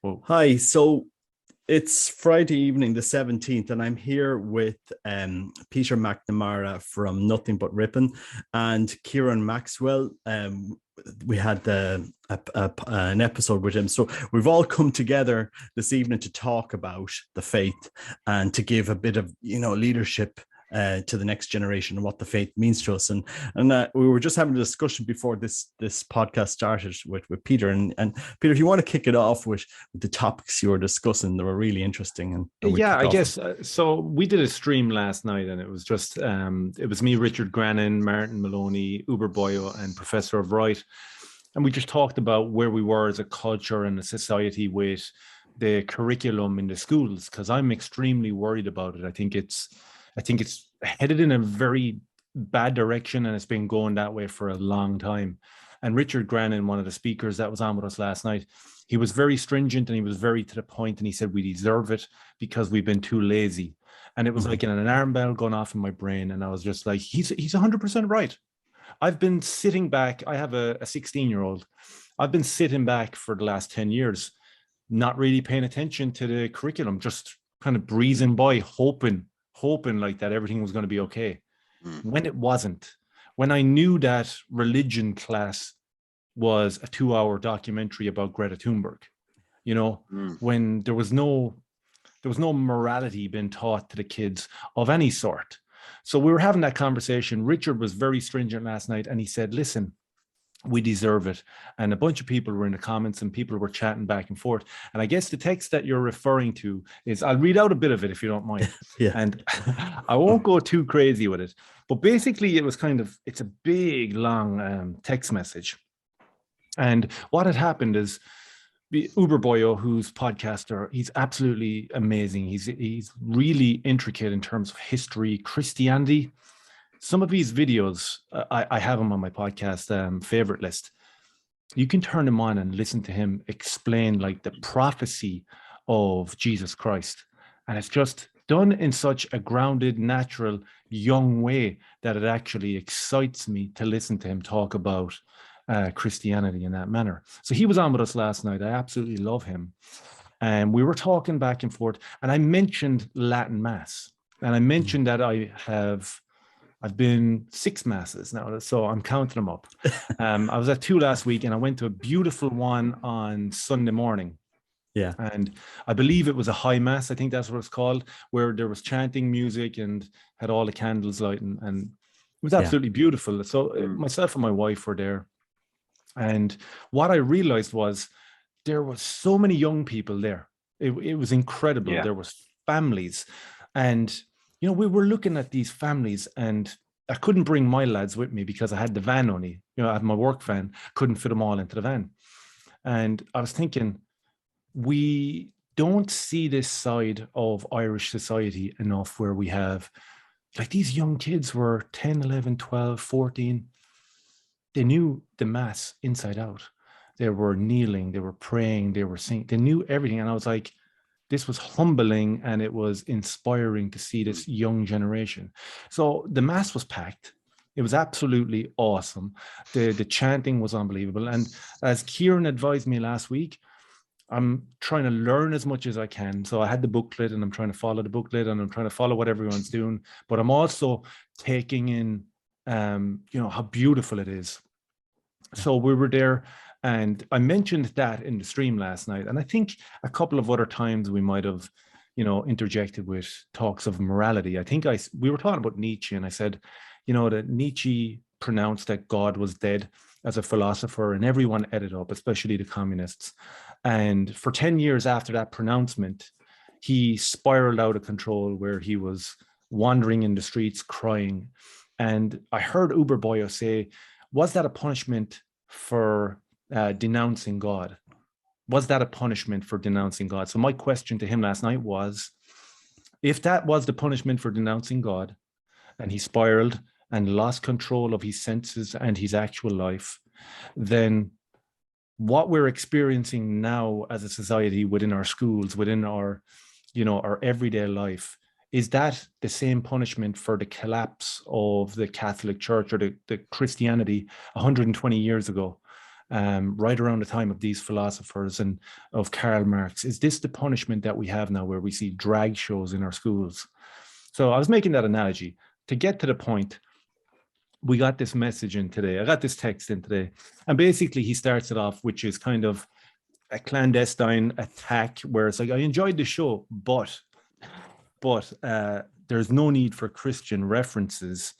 Whoa. Hi, so it's Friday evening, the 17th, and I'm here with Peter MacNamara from Nothing But Rippin' and Kieran Maxwell. We had an episode with him. So we've all come together this evening to talk about the faith and to give a bit of, leadership to the next generation and what the faith means to us. And we were just having a discussion before this podcast started with Peter. And Peter, if you want to kick it off with the topics you were discussing, they were really interesting. I guess so. We did a stream last night, and it was just it was me, Richard Grannon, Martin Maloney, Uber Boyo, and Professor of Wright, and we just talked about where we were as a culture and a society with the curriculum in the schools, because I'm extremely worried about it. I think it's headed in a very bad direction, and it's been going that way for a long time. And Richard Grannon, one of the speakers that was on with us last night, he was very stringent and he was very to the point, and he said we deserve it because we've been too lazy. And it was like an alarm bell going off in my brain, and I was just like, he's 100% right. I've been sitting back. I have a 16-year-old. I've been sitting back for the last 10 years, not really paying attention to the curriculum, just kind of breezing by, hoping like that everything was going to be okay. When it wasn't. When I knew that religion class was a 2-hour documentary about Greta Thunberg, when there was no morality being taught to the kids of any sort. So we were having that conversation. Richard was very stringent last night, and he said, listen, we deserve it. And a bunch of people were in the comments, and people were chatting back and forth. And I guess the text that you're referring to is, I'll read out a bit of it if you don't mind. Yeah. And I won't go too crazy with it. But basically, it was it's a big, long text message. And what had happened is, Uber Boyo, who's podcaster, he's absolutely amazing. He's really intricate in terms of history, Christianity. Some of these videos, I have them on my podcast favorite list. You can turn them on and listen to him explain like the prophecy of Jesus Christ. And it's just done in such a grounded, natural, young way that it actually excites me to listen to him talk about Christianity in that manner. So he was on with us last night. I absolutely love him. And we were talking back and forth, and I mentioned Latin Mass. And I mentioned that I've been 6 masses now, so I'm counting them up. I was at 2 last week, and I went to a beautiful one on Sunday morning. Yeah. And I believe it was a high mass. I think that's what it's called, where there was chanting music and had all the candles lighting, and it was absolutely beautiful. So myself and my wife were there. And what I realized was there were so many young people there. It was incredible. Yeah. There was families, and we were looking at these families, and I couldn't bring my lads with me because I had the van only. I had my work van, couldn't fit them all into the van. And I was thinking, we don't see this side of Irish society enough, where we have, like, these young kids were 10, 11, 12, 14. They knew the Mass inside out. They were kneeling, they were praying, they were singing, they knew everything. And I was like, this was humbling, and it was inspiring to see this young generation. So the Mass was packed. It was absolutely awesome. The chanting was unbelievable. And as Kieran advised me last week, I'm trying to learn as much as I can. So I had the booklet, and I'm trying to follow the booklet, and I'm trying to follow what everyone's doing. But I'm also taking in, how beautiful it is. So we were there, and I mentioned that in the stream last night. And I think a couple of other times we might have, interjected with talks of morality. I think we were talking about Nietzsche, and I said, that Nietzsche pronounced that God was dead as a philosopher, and everyone ate it up, especially the communists. And for 10 years after that pronouncement, he spiraled out of control, where he was wandering in the streets crying. And I heard Uber Boyo say, was that a punishment for denouncing God? Was that a punishment for denouncing God? So my question to him last night was, if that was the punishment for denouncing God, and he spiraled and lost control of his senses and his actual life, then what we're experiencing now as a society, within our schools, within our, our everyday life, is that the same punishment for the collapse of the Catholic Church or the Christianity 120 years ago? right around the time of these philosophers and of Karl Marx. Is this the punishment that we have now, where we see drag shows in our schools? So I was making that analogy to get to the point. We got this message in today. I got this text in today. And basically he starts it off, which is kind of a clandestine attack where it's like, I enjoyed the show, but there's no need for Christian references.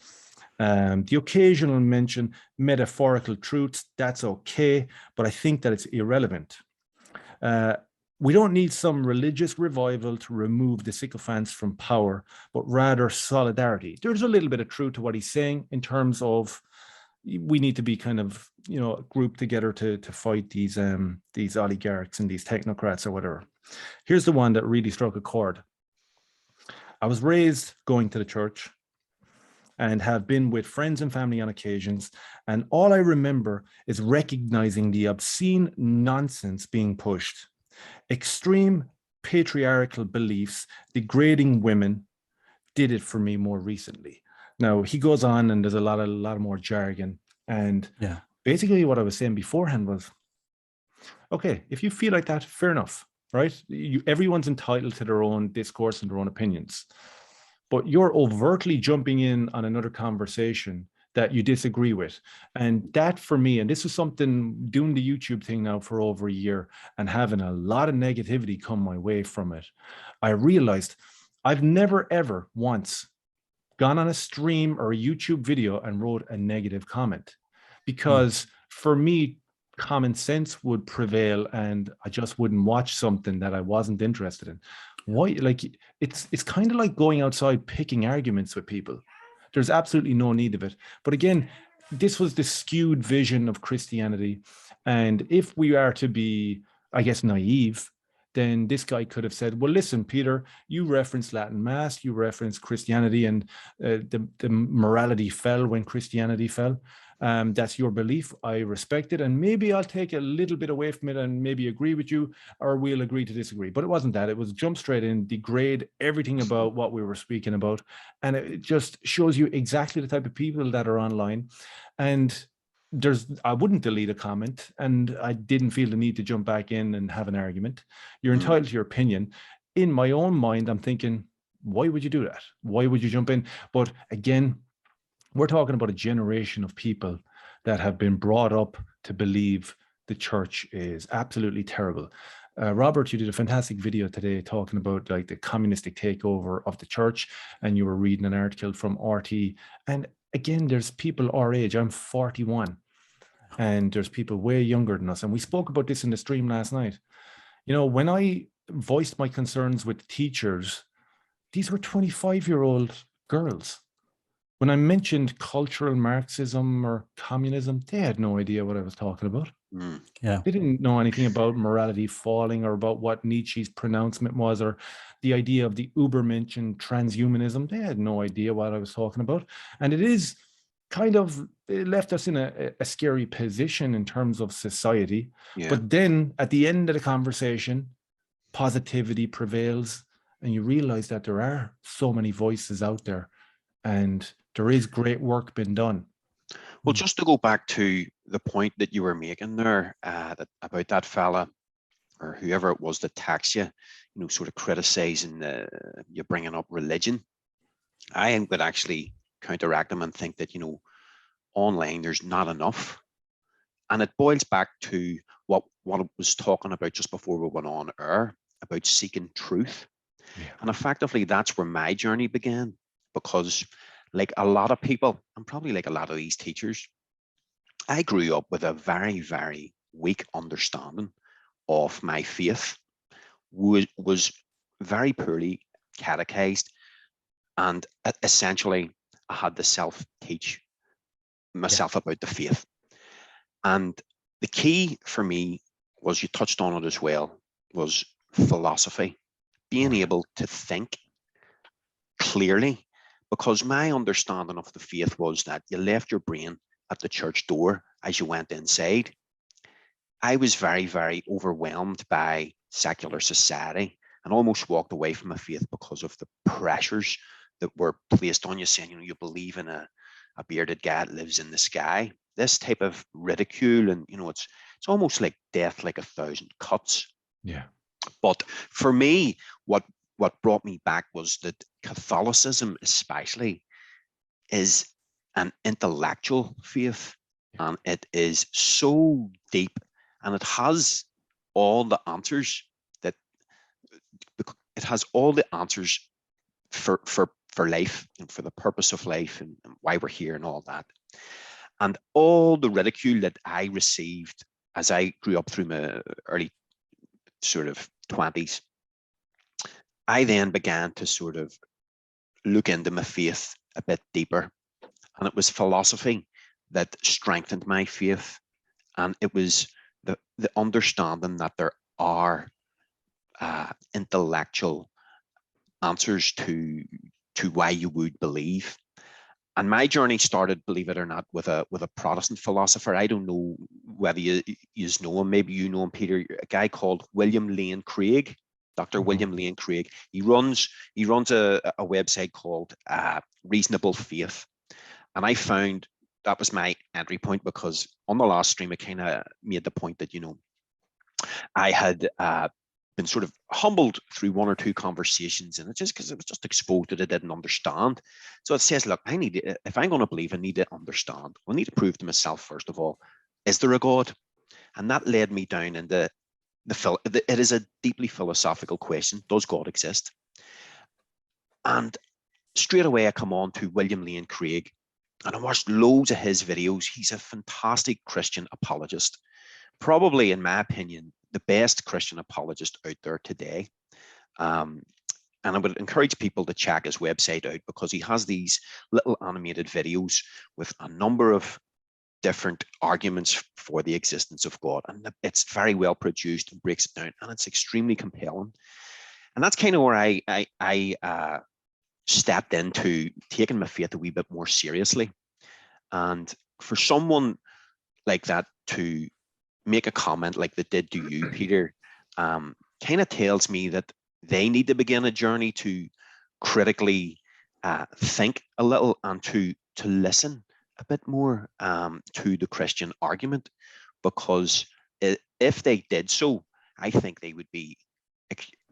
The occasional mention metaphorical truths, that's okay, but I think that it's irrelevant. We don't need some religious revival to remove the sycophants from power, but rather solidarity. There's a little bit of truth to what he's saying in terms of we need to be kind of, grouped together to fight these oligarchs and these technocrats or whatever. Here's the one that really struck a chord. I was raised going to the church and have been with friends and family on occasions. And all I remember is recognizing the obscene nonsense being pushed. Extreme patriarchal beliefs degrading women did it for me more recently. Now, he goes on and there's a lot more jargon. And basically what I was saying beforehand was, okay, if you feel like that, fair enough, right? Everyone's entitled to their own discourse and their own opinions. But you're overtly jumping in on another conversation that you disagree with. And that for me, and this is something doing the YouTube thing now for over a year and having a lot of negativity come my way from it, I realized I've never, ever once gone on a stream or a YouTube video and wrote a negative comment, because for me, common sense would prevail and I just wouldn't watch something that I wasn't interested in. Why? Like, it's kind of like going outside picking arguments with people. There's absolutely no need of it. But again, this was the skewed vision of Christianity. And if we are to be, I guess, naive, then this guy could have said, well, listen, Peter, you referenced Latin Mass, you referenced Christianity, and the morality fell when Christianity fell. That's your belief. I respect it. And maybe I'll take a little bit away from it and maybe agree with you, or we'll agree to disagree. But it wasn't that. It was jump straight in, degrade everything about what we were speaking about. And it just shows you exactly the type of people that are online. And I wouldn't delete a comment, and I didn't feel the need to jump back in and have an argument. You're entitled to your opinion. In my own mind, I'm thinking, why would you do that? Why would you jump in? But again, we're talking about a generation of people that have been brought up to believe the church is absolutely terrible. Robert, you did a fantastic video today talking about like the communistic takeover of the church, and you were reading an article from RT. And again, there's people our age. I'm 41, and there's people way younger than us. And we spoke about this in the stream last night. When I voiced my concerns with teachers, these were 25-year-old girls. When I mentioned cultural Marxism or communism, they had no idea what I was talking about. They didn't know anything about morality falling or about what Nietzsche's pronouncement was, or the idea of the Ubermensch and transhumanism. They had no idea what I was talking about. And it is kind of, it left us in a scary position in terms of society. But then at the end of the conversation, positivity prevails, and you realize that there are so many voices out there, and there is great work being done. Well, just to go back to the point that you were making there, about that fella or whoever it was that taxed you, sort of criticizing you bringing up religion. I would actually counteract them and think that, online there's not enough. And it boils back to what I was talking about just before we went on air, about seeking truth. And effectively, that's where my journey began, because like a lot of people, and probably like a lot of these teachers, I grew up with a very, very weak understanding of my faith, was very poorly catechized, and essentially I had to self-teach myself about the faith. And the key for me was, you touched on it as well, was philosophy, being able to think clearly. Because my understanding of the faith was that you left your brain at the church door as you went inside. I was very, very overwhelmed by secular society and almost walked away from my faith because of the pressures that were placed on you, saying, you believe in a bearded guy that lives in the sky. this type of ridicule, and it's almost like death like a thousand cuts. Yeah. But for me, what brought me back was that Catholicism especially is an intellectual faith, and it is so deep, and it has all the answers that it has all the answers for life and for the purpose of life and why we're here and all that. And all the ridicule that I received as I grew up through my early sort of 20s, I then began to sort of look into my faith a bit deeper. And it was philosophy that strengthened my faith. And it was the understanding that there are intellectual answers to why you would believe. And my journey started, believe it or not, with a Protestant philosopher. I don't know whether you know him. Maybe you know him, Peter. A guy called William Lane Craig, Dr. William Lane Craig. He runs a website called Reasonable Faith, and I found that was my entry point, because on the last stream I kind of made the point that I had been sort of humbled through one or two conversations, and it's just because it was just exposed that I didn't understand. So it says, look, if I'm going to believe, I need to understand. I need to prove to myself, first of all, is there a God? And that led me down into it is a deeply philosophical question. Does God exist? And straight away I come on to William Lane Craig, and I watched loads of his videos. He's a fantastic Christian apologist. Probably, in my opinion, the best Christian apologist out there today. And I would encourage people to check his website out, because he has these little animated videos with a number of different arguments for the existence of God. And it's very well produced and breaks it down, and it's extremely compelling. And that's kind of where I stepped into taking my faith a wee bit more seriously. And for someone like that to make a comment like they did to you, Peter, kind of tells me that they need to begin a journey to critically think a little, and to listen a bit more to the Christian argument, because if they did so, I think they would be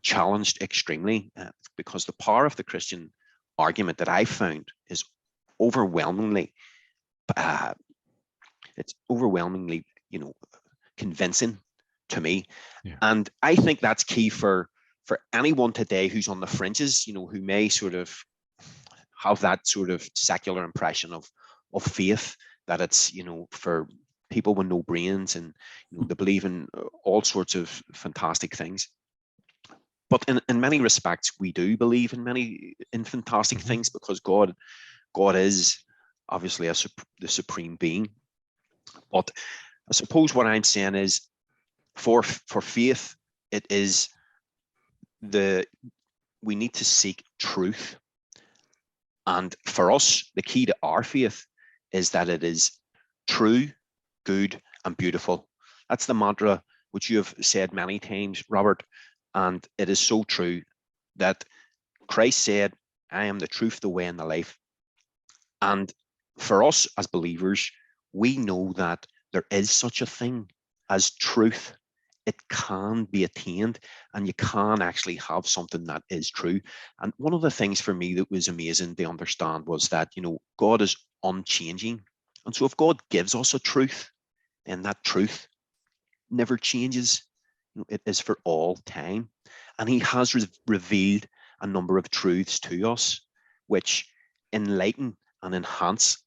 challenged extremely, because the power of the Christian argument that I found is overwhelmingly, convincing to me. Yeah. And I think that's key for anyone today who's on the fringes, who may sort of have that sort of secular impression of faith, that it's, for people with no brains, and they believe in all sorts of fantastic things. But in many respects, we do believe in fantastic things, because God is obviously the supreme being. But I suppose what I'm saying is, for faith, it is we need to seek truth. And for us, the key to our faith is that it is true, good, and beautiful. That's the mantra which you have said many times, Robert. And it is so true that Christ said, I am the truth, the way, and the life. And for us as believers, we know that there is such a thing as truth. It can be attained, and you can actually have something that is true. And one of the things for me that was amazing to understand was that, God is unchanging. And so if God gives us a truth, then that truth never changes. It is for all time. And he has revealed a number of truths to us, which enlighten and enhance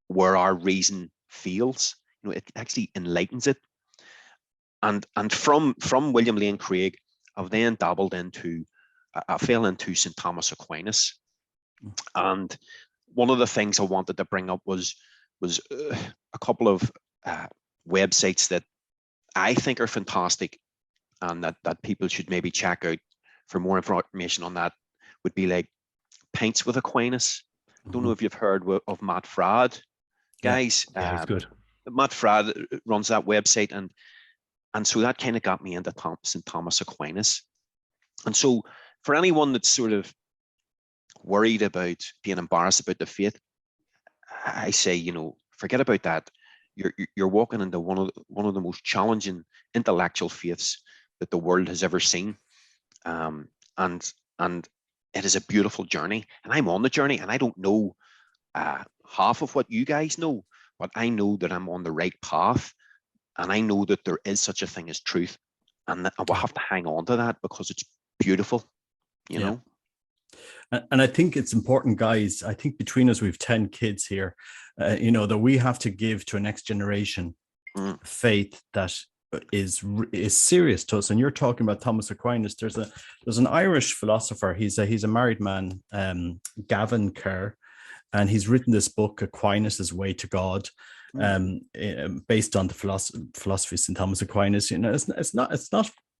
where our reason fails. It actually enlightens it. And from William Lane Craig, I've then dabbled into, I fell into St. Thomas Aquinas. And one of the things I wanted to bring up was a couple of websites that I think are fantastic, and that people should maybe check out for more information on that. Would be like Pints with Aquinas. I don't know if you've heard of Matt Fradd, guys. Yeah, he's good. Matt Fradd runs that website, and so that kind of got me into St. Thomas Aquinas. And so for anyone that's sort of worried about being embarrassed about the faith, I say, forget about that. you're walking into one of the most challenging intellectual faiths that the world has ever seen, and it is a beautiful journey. And I'm on the journey, and I don't know half of what you guys know, but I know that I'm on the right path, and I know that there is such a thing as truth, and that I will have to hang on to that because it's beautiful, you know. And I think it's important, guys. I think between us, we've 10 kids here, that we have to give to a next generation faith that is serious to us. And you're talking about Thomas Aquinas. There's an Irish philosopher. He's a married man, Gavin Kerr, and he's written this book, Aquinas' Way to God, based on the philosophy of St. Thomas Aquinas.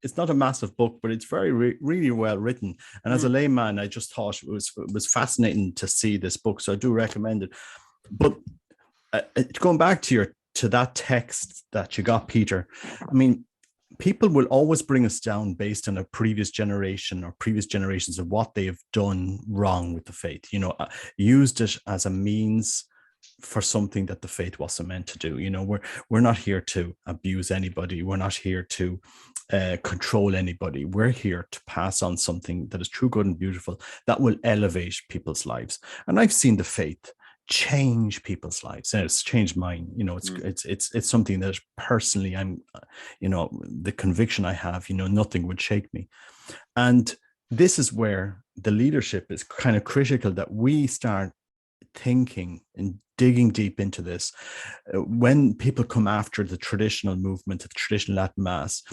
It's not a massive book, but it's really well written. And as a layman, I just thought it was fascinating to see this book. So I do recommend it. But going back to that text that you got, Peter, I mean, people will always bring us down based on a previous generation or previous generations of what they have done wrong with the faith, used it as a means for something that the faith wasn't meant to do. We're not here to abuse anybody. We're not here to control anybody. We're here to pass on something that is true, good, and beautiful that will elevate people's lives. And I've seen the faith change people's lives, and it's changed mine. It's something that personally I'm, the conviction I have, nothing would shake me. And this is where the leadership is kind of critical, that we start thinking and digging deep into this. When people come after the traditional movement, the traditional Latin Mass,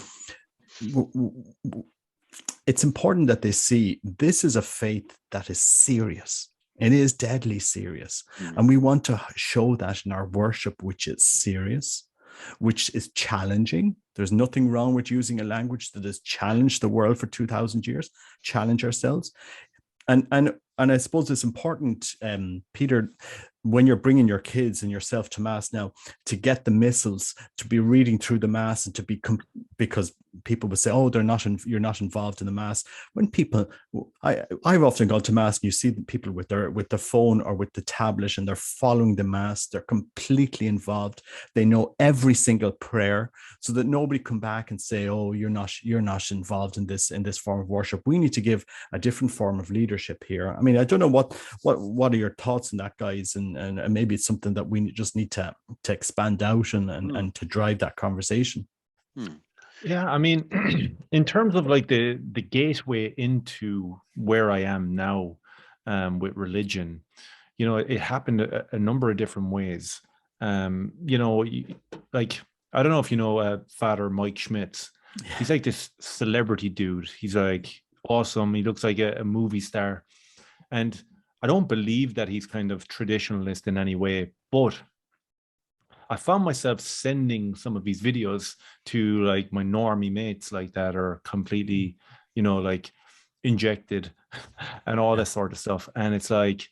it's important that they see this is a faith that is serious. It is deadly serious. And we want to show that in our worship, which is serious, which is challenging. There's nothing wrong with using a language that has challenged the world for 2,000 years, challenge ourselves. And I suppose it's important, Peter, when you're bringing your kids and yourself to Mass now, to get the missals, to be reading through the Mass, and to be because people would say, "Oh, you're not involved in the Mass." When people, I've often gone to Mass and you see people with their phone or with the tablet, and they're following the Mass. They're completely involved. They know every single prayer, so that nobody come back and say, "Oh, you're not involved in this form of worship." We need to give a different form of leadership here. I mean, I don't know what are your thoughts on that, guys, and maybe it's something that we just need to expand out and to drive that conversation. Yeah, I mean, in terms of like the gateway into where I am now with religion, it happened a number of different ways. Like, I don't know if you know Father Mike Schmitz. He's like this celebrity dude. He's like awesome. He looks like a movie star. And I don't believe that he's kind of traditionalist in any way, but I found myself sending some of these videos to like my normie mates like that are completely, like injected and all this sort of stuff. And it's like,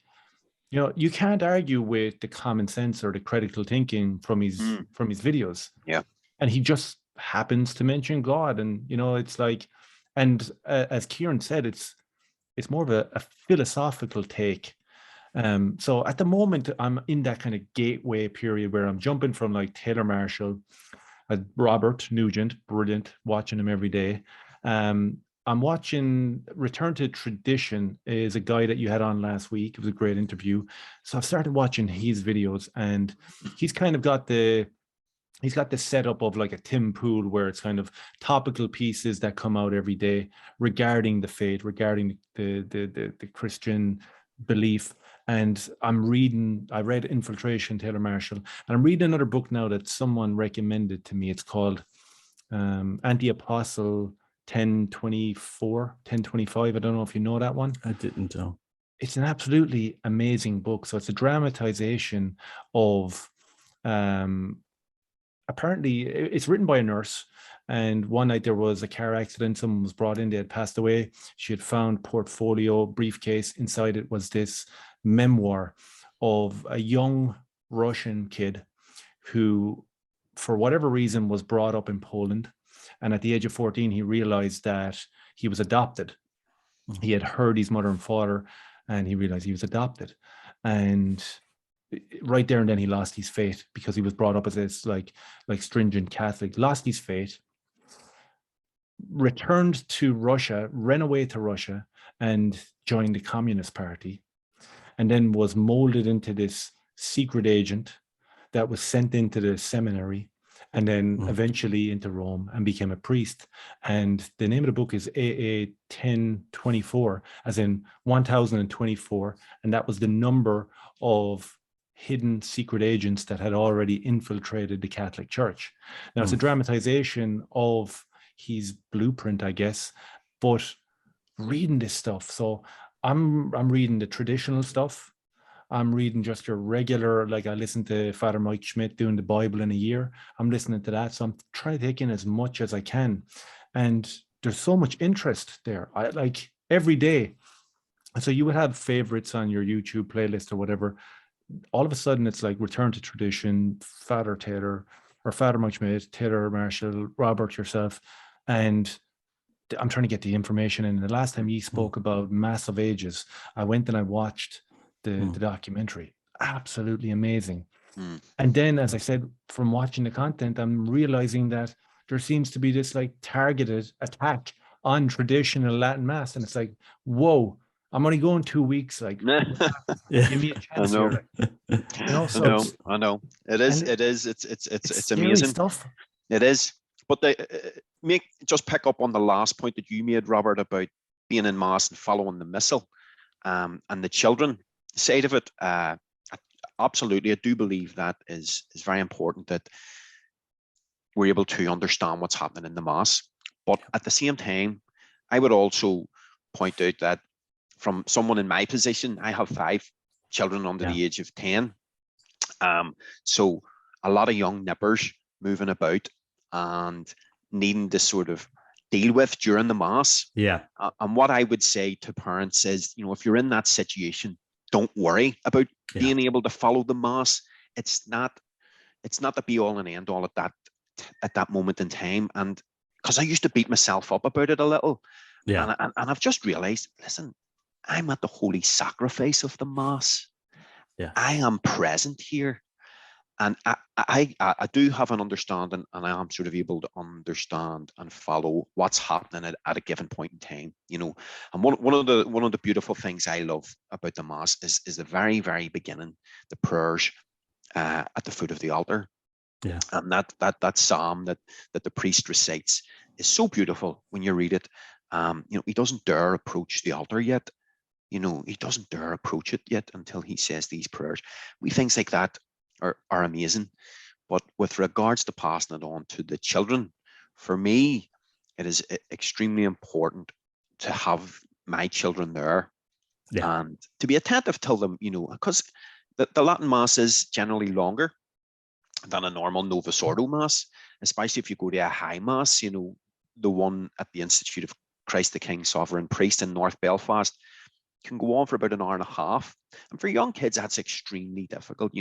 you can't argue with the common sense or the critical thinking from his videos. Yeah. And he just happens to mention God. And, it's like, and as Kieran said, it's more of a philosophical take. So at the moment, I'm in that kind of gateway period where I'm jumping from like Taylor Marshall, Robert Nugent, brilliant, watching him every day. I'm watching Return to Tradition, is a guy that you had on last week. It was a great interview. So I've started watching his videos, and he's kind of got the setup of like a Tim Pool, where it's kind of topical pieces that come out every day regarding the faith, regarding the Christian belief. And I read Infiltration, Taylor Marshall, and I'm reading another book now that someone recommended to me. It's called Anti-Apostle 1025. I don't know if you know that one. I didn't know. It's an absolutely amazing book. So it's a dramatization of apparently it's written by a nurse, and one night there was a car accident. Someone was brought in, they had passed away. She had found portfolio, briefcase. Inside it was this memoir of a young Russian kid who, for whatever reason, was brought up in Poland. And at the age of 14, he realized that he was adopted. He had heard his mother and father, and he realized he was adopted. And right there and then he lost his faith because he was brought up as this like stringent Catholic, lost his faith, returned to Russia, ran away to Russia and joined the Communist Party, and then was molded into this secret agent that was sent into the seminary and then eventually into Rome and became a priest. And the name of the book is AA 1024, as in 1024. And that was the number of hidden secret agents that had already infiltrated the Catholic Church. Now, it's a dramatization of his blueprint, I guess, but reading this stuff. So I'm reading the traditional stuff. I'm reading just your regular, like I listen to Father Mike Schmidt doing the Bible in a year. I'm listening to that. So I'm trying to take in as much as I can. And there's so much interest there. I like every day. So you would have favorites on your YouTube playlist or whatever. All of a sudden it's like Return to Tradition, Father Taylor or Father Mike Schmidt, Taylor Marshall, Robert, yourself. And I'm trying to get the information in. The last time you spoke about Mass of Ages, I went and I watched the documentary. Absolutely amazing. And then, as I said, from watching the content, I'm realizing that there seems to be this like targeted attack on traditional Latin Mass. And it's like, whoa, I'm only going 2 weeks. Like, give me a chance here. Like, you know, so I know. It's amazing stuff. It is. But just pick up on the last point that you made, Robert, about being in Mass and following the Missal, and the children side of it. Absolutely, I do believe that is very important, that we're able to understand what's happening in the Mass. But at the same time, I would also point out that from someone in my position, I have 5 children under the age of 10. So a lot of young nippers moving about and needing to sort of deal with during the Mass. And what I would say to parents is, if you're in that situation, don't worry about being able to follow the Mass. It's not the be all and end all at that moment in time. And because I used to beat myself up about it a little. And I've just realized, listen, I'm at the holy sacrifice of the Mass. I am present here. And I do have an understanding, and I am sort of able to understand and follow what's happening at a given point in time, And one of the beautiful things I love about the Mass is the very, very beginning, the prayers at the foot of the altar. And that psalm that the priest recites is so beautiful when you read it. He doesn't dare approach the altar yet. He doesn't dare approach it yet until he says these prayers. Things like that are amazing. But with regards to passing it on to the children, for me, it is extremely important to have my children there and to be attentive to them, because the Latin Mass is generally longer than a normal Novus Ordo Mass, especially if you go to a high Mass, the one at the Institute of Christ the King Sovereign Priest in North Belfast can go on for about an hour and a half. And for young kids, that's extremely difficult,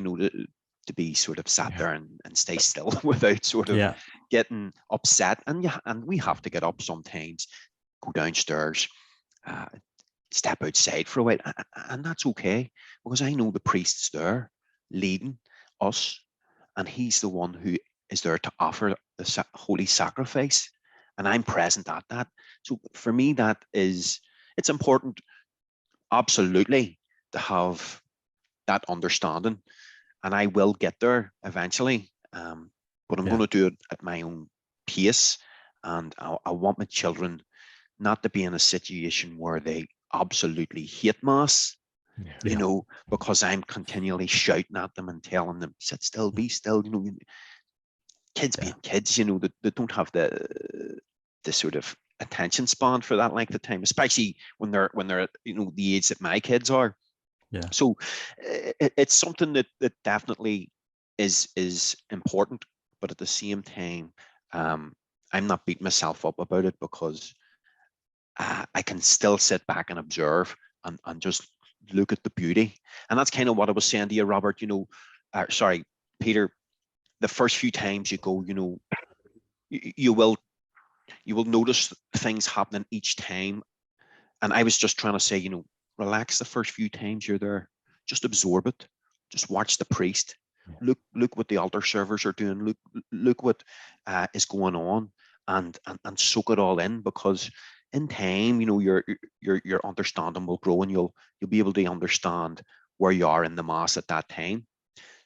to be sort of sat there and stay still without sort of getting upset. And we have to get up sometimes, go downstairs, step outside for a while. And that's okay, because I know the priest's there leading us, and he's the one who is there to offer the holy sacrifice. And I'm present at that. So for me, it's important, absolutely, to have that understanding. And I will get there eventually, but I'm going to do it at my own pace. And I want my children not to be in a situation where they absolutely hate Mass, because I'm continually shouting at them and telling them, sit still, be still. Kids being kids, they don't have the sort of attention span for that length of time, especially when they're at the age that my kids are. So it's something that definitely is important, but at the same time, I'm not beating myself up about it, because I can still sit back and observe and just look at the beauty. And that's kind of what I was saying to you, Robert. Sorry, Peter. The first few times you go, you will notice things happening each time. And I was just trying to say, relax the first few times you're there. Just absorb it. Just watch the priest. Look what the altar servers are doing. Look what is going on, and soak it all in, because in time, your understanding will grow, and you'll be able to understand where you are in the mass at that time.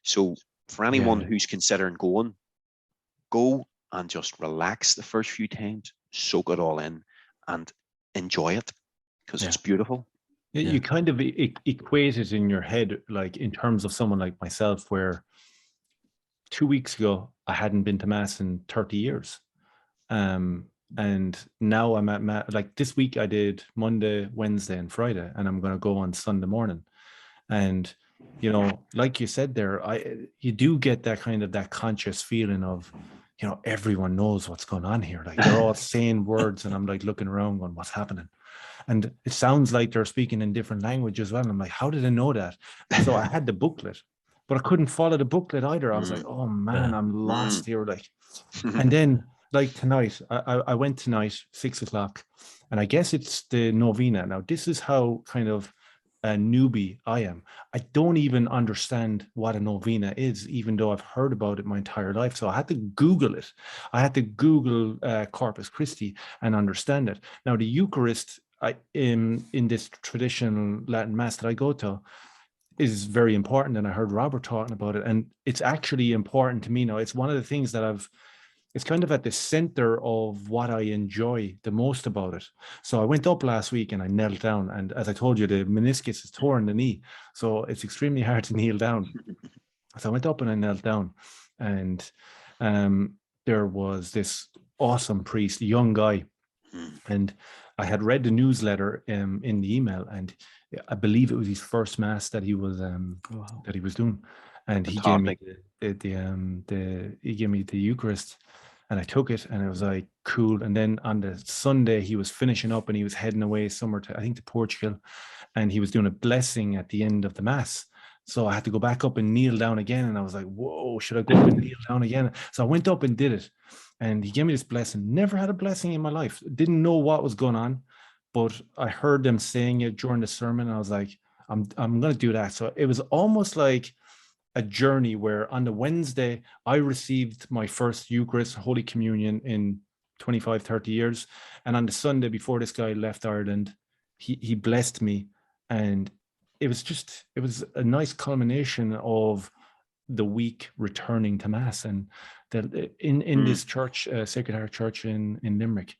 So for anyone who's considering going, go and just relax the first few times, soak it all in, and enjoy it, because it's beautiful. You kind of equate it in your head, like in terms of someone like myself, where 2 weeks ago I hadn't been to mass in 30 years. And now I'm at like this week I did Monday, Wednesday, and Friday, and I'm going to go on Sunday morning. And like you said there, you do get that kind of that conscious feeling of, everyone knows what's going on here. Like they're all saying words, and I'm like looking around going, what's happening? And it sounds like they're speaking in different languages as well. And I'm like, how did I know that? So I had the booklet, but I couldn't follow the booklet either. I was like, oh man, I'm lost here. Like, and then like tonight, I went tonight, 6:00, and I guess it's the novena. Now, this is how kind of a newbie I am. I don't even understand what a novena is, even though I've heard about it my entire life. So I had to Google it. I had to Google Corpus Christi and understand it. Now, the Eucharist, in this traditional Latin Mass that I go to, is very important. And I heard Robert talking about it. And it's actually important to me now. It's one of the things that it's kind of at the center of what I enjoy the most about it. So I went up last week and I knelt down. And as I told you, the meniscus is torn in the knee. So it's extremely hard to kneel down. So I went up and I knelt down. And there was this awesome priest, a young guy. And I had read the newsletter in the email, and I believe it was his first mass that he was doing. And he gave me he gave me the Eucharist, and I took it, and it was like cool. And then on the Sunday, he was finishing up, and he was heading away somewhere to Portugal, and he was doing a blessing at the end of the mass. So I had to go back up and kneel down again, and I was like, "Whoa, should I go up and kneel down again?" So I went up and did it, and he gave me this blessing. Never had a blessing in my life. Didn't know what was going on, but I heard them saying it during the sermon, and I was like, "I'm going to do that." So it was almost like a journey where on the Wednesday, I received my first Eucharist, Holy Communion in 25, 30 years. And on the Sunday before this guy left Ireland, he blessed me. And it was a nice culmination of the week returning to Mass. And in this church, Sacred Heart Church in Limerick,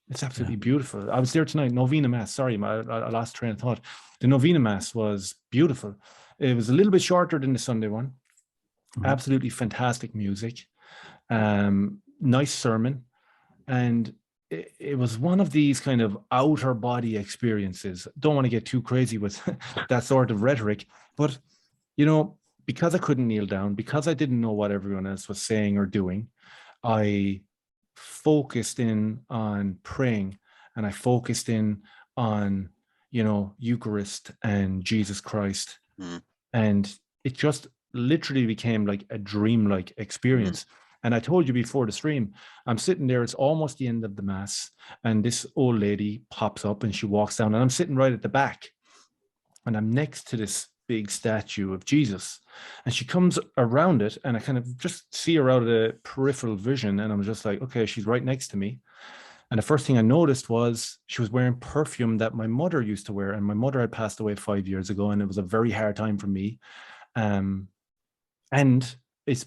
it's absolutely beautiful. I was there tonight, Novena Mass. Sorry, I lost train of thought. The Novena Mass was beautiful. It was a little bit shorter than the Sunday one. Absolutely fantastic music. Nice sermon. And it was one of these kind of outer body experiences. Don't want to get too crazy with that sort of rhetoric, but because I couldn't kneel down, because I didn't know what everyone else was saying or doing, I focused in on praying, and I focused in on Eucharist and Jesus Christ. And it just literally became like a dreamlike experience. And I told you before the stream, I'm sitting there, it's almost the end of the Mass, and this old lady pops up and she walks down, and I'm sitting right at the back, and I'm next to this big statue of Jesus, and she comes around it, and I kind of just see her out of the peripheral vision, and I'm just like, okay, she's right next to me. And the first thing I noticed was she was wearing perfume that my mother used to wear. And my mother had passed away 5 years ago, and it was a very hard time for me. And it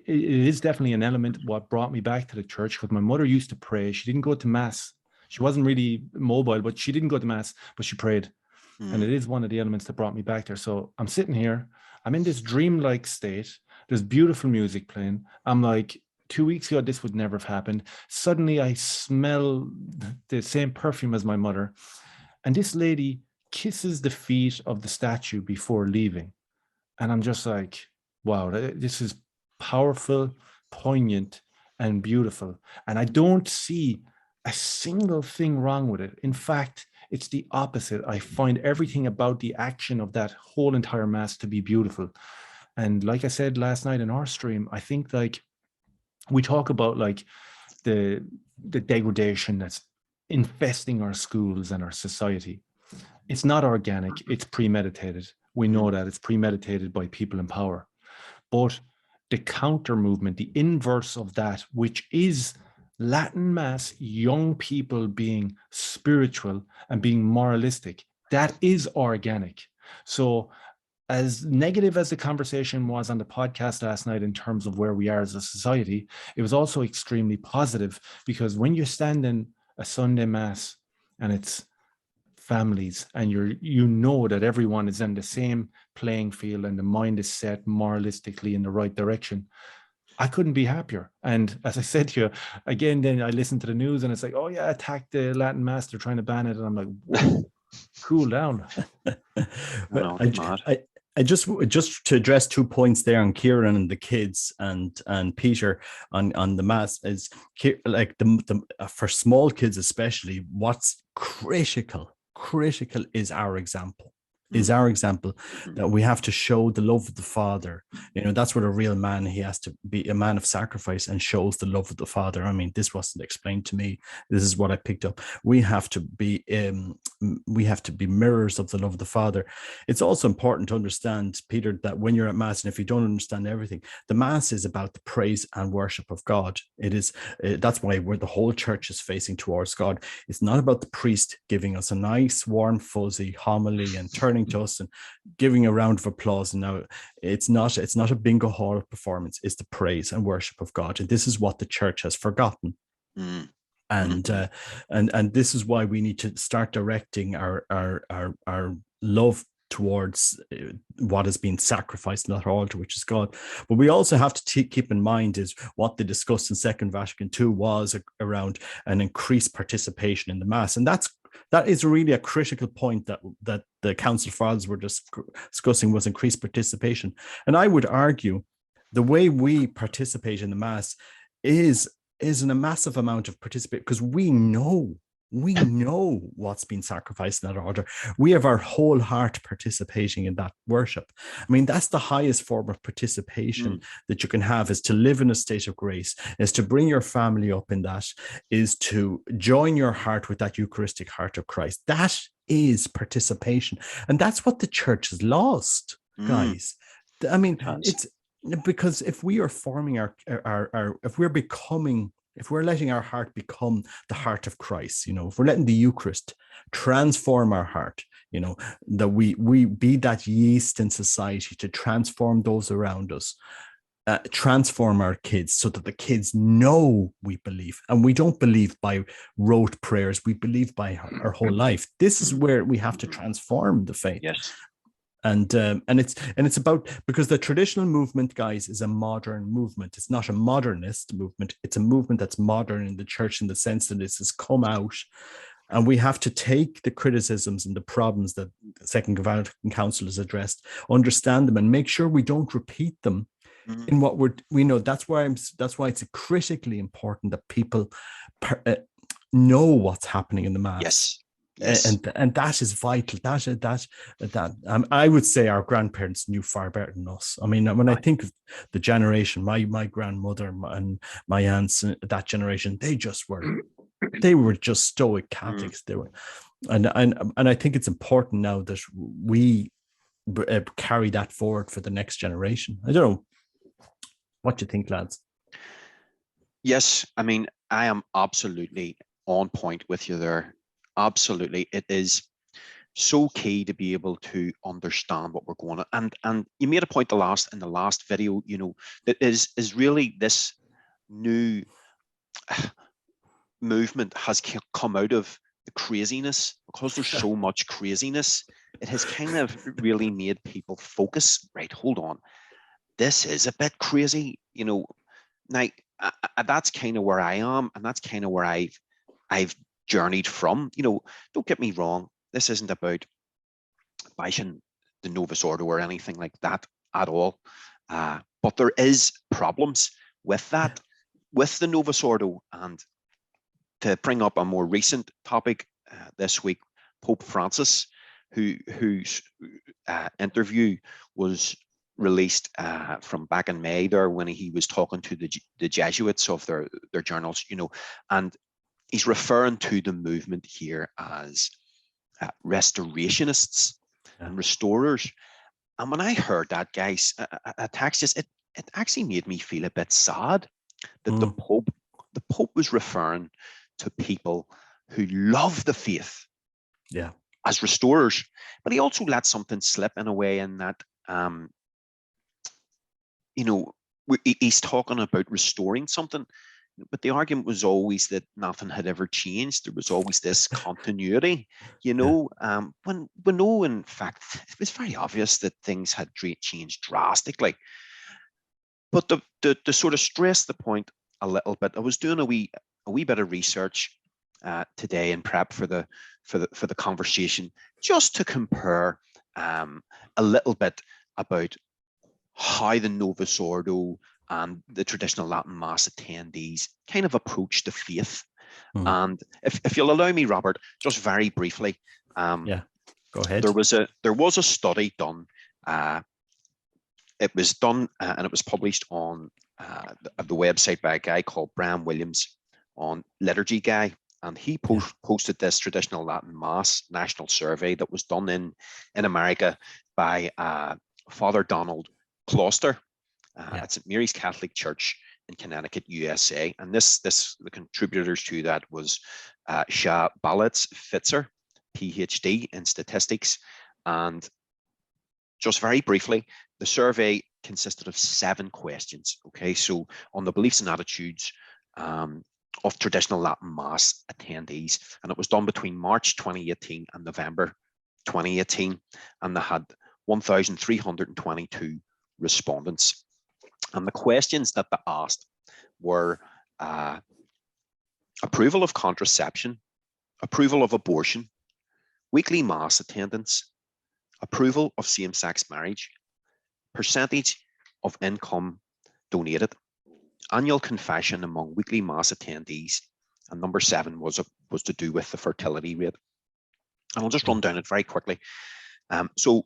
is definitely an element what brought me back to the church, because my mother used to pray. She didn't go to Mass. She wasn't really mobile, but she didn't go to Mass, but she prayed. And it is one of the elements that brought me back there. So I'm sitting here, I'm in this dreamlike state. There's beautiful music playing. I'm like, 2 weeks ago, this would never have happened. Suddenly I smell the same perfume as my mother. And this lady kisses the feet of the statue before leaving. And I'm just like, wow, this is powerful, poignant, and beautiful. And I don't see a single thing wrong with it. In fact, it's the opposite. I find everything about the action of that whole entire Mass to be beautiful. And like I said last night in our stream, I think like we talk about like the degradation that's infesting our schools and our society. It's not organic, it's premeditated. we know that it's premeditated by people in power. But the counter movement, the inverse of that, which is Latin Mass, young people being spiritual and being moralistic, that is organic. So as negative as the conversation was on the podcast last night in terms of where we are as a society, it was also extremely positive, because when you stand in a Sunday Mass and it's families and you know that everyone is in the same playing field and the mind is set moralistically in the right direction, I couldn't be happier. And as I said to you, again, then I listened to the news and it's like, oh yeah, attack the Latin Mass, they're trying to ban it. And I'm like, whoa, cool down. Well, I just to address 2 points there on Kieran and the kids and Peter on the Mass is like the for small kids especially, what's critical is our example. Is our example that we have to show the love of the Father. You know, that's what a real man, he has to be a man of sacrifice and shows the love of the Father. I mean, this wasn't explained to me. This is what I picked up. We have to be mirrors of the love of the Father. It's also important to understand, Peter, that when you're at Mass, and if you don't understand everything, the Mass is about the praise and worship of God. It is that's why where the whole church is facing towards God. It's not about the priest giving us a nice, warm, fuzzy homily and turning to us and giving a round of applause. And now it's not a bingo hall performance. It's the praise and worship of God, and this is what the church has forgotten. And this is why we need to start directing our love towards what has been sacrificed in that altar, which is God. But we also have to keep in mind is what they discussed in Second Vatican II was around an increased participation in the Mass, and that is really a critical point that the Council Fathers were discussing, was increased participation. And I would argue the way we participate in the Mass is in a massive amount of participation, because we know what's been sacrificed in that altar. We have our whole heart participating in that worship. I mean, that's the highest form of participation that you can have, is to live in a state of grace, is to bring your family up in that, is to join your heart with that Eucharistic heart of Christ. That is participation. And that's what the church has lost, guys. I mean, it's because if we are forming if we're letting our heart become the heart of Christ, you know, if we're letting the Eucharist transform our heart, you know, that we be that yeast in society to transform those around us, transform our kids so that the kids know we believe, and we don't believe by rote prayers, we believe by our whole life. This is where we have to transform the faith. Yes. And it's about, because the traditional movement, guys, is a modern movement. It's not a modernist movement. It's a movement that's modern in the church, in the sense that this has come out, and we have to take the criticisms and the problems that the Second Vatican Council has addressed, understand them, and make sure we don't repeat them in what we know. That's why it's critically important that people know what's happening in the Mass. Yes. And that is vital. That I would say our grandparents knew far better than us. I mean, when I think of the generation, my grandmother and my aunts, that generation, they were just stoic Catholics. They were, and I think it's important now that we carry that forward for the next generation. I don't know what you think, lads. Yes, I mean, I am absolutely on point with you there. Absolutely. It is so key to be able to understand what we're going on. And you made a point in the last video, you know, that is really this new movement has come out of the craziness, because there's so much craziness. It has kind of really made people focus, right, hold on, this is a bit crazy, you know. Now, that's kind of where I am, and that's kind of where I've journeyed from. You know, don't get me wrong, this isn't about bashing the Novus Ordo or anything like that at all, but there is problems with that, with the Novus Ordo. And to bring up a more recent topic this week, Pope Francis, whose interview was released from back in May there, when he was talking to the Jesuits of their journals, you know, and he's referring to the movement here as restorationists and restorers. And when I heard that, guys, a text, it actually made me feel a bit sad that the Pope was referring to people who love the faith, as restorers, but he also let something slip in a way in that, he's talking about restoring something, but the argument was always that nothing had ever changed. There was always this continuity, when we know, in fact, it was very obvious that things had changed drastically. But to sort of stress the point a little bit, I was doing a wee bit of research today in prep for the conversation, just to compare a little bit about how the Novus Ordo and the traditional Latin Mass attendees kind of approach the faith. And if you'll allow me, Robert, just very briefly, go ahead. There was a study done. It was done and it was published on the website by a guy called Brian Williams on Liturgy Guy, and he posted this traditional Latin Mass national survey that was done in America by Father Donald Closter at St. Mary's Catholic Church in Connecticut, USA. And the contributors to that was Shah Balitz Fitzer, PhD in statistics. And just very briefly, the survey consisted of 7 questions. Okay, so on the beliefs and attitudes of traditional Latin Mass attendees, and it was done between March 2018 and November 2018, and they had 1,322 respondents. And the questions that they asked were approval of contraception, approval of abortion, weekly Mass attendance, approval of same-sex marriage, percentage of income donated, annual confession among weekly Mass attendees, and number 7 was to do with the fertility rate. And I'll just run down it very quickly. So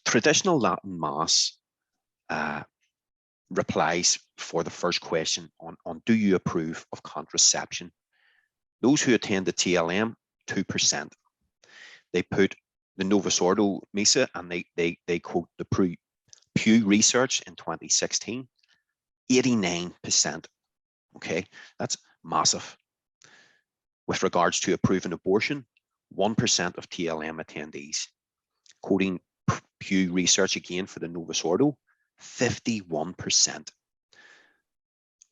traditional Latin Mass replies for the first question on do you approve of contraception? Those who attend the TLM, 2%. They put the Novus Ordo Missa, and they quote the Pew research in 2016, 89%. Okay, that's massive. With regards to approving abortion, 1% of TLM attendees. Quoting Pew research again for the Novus Ordo, 51%.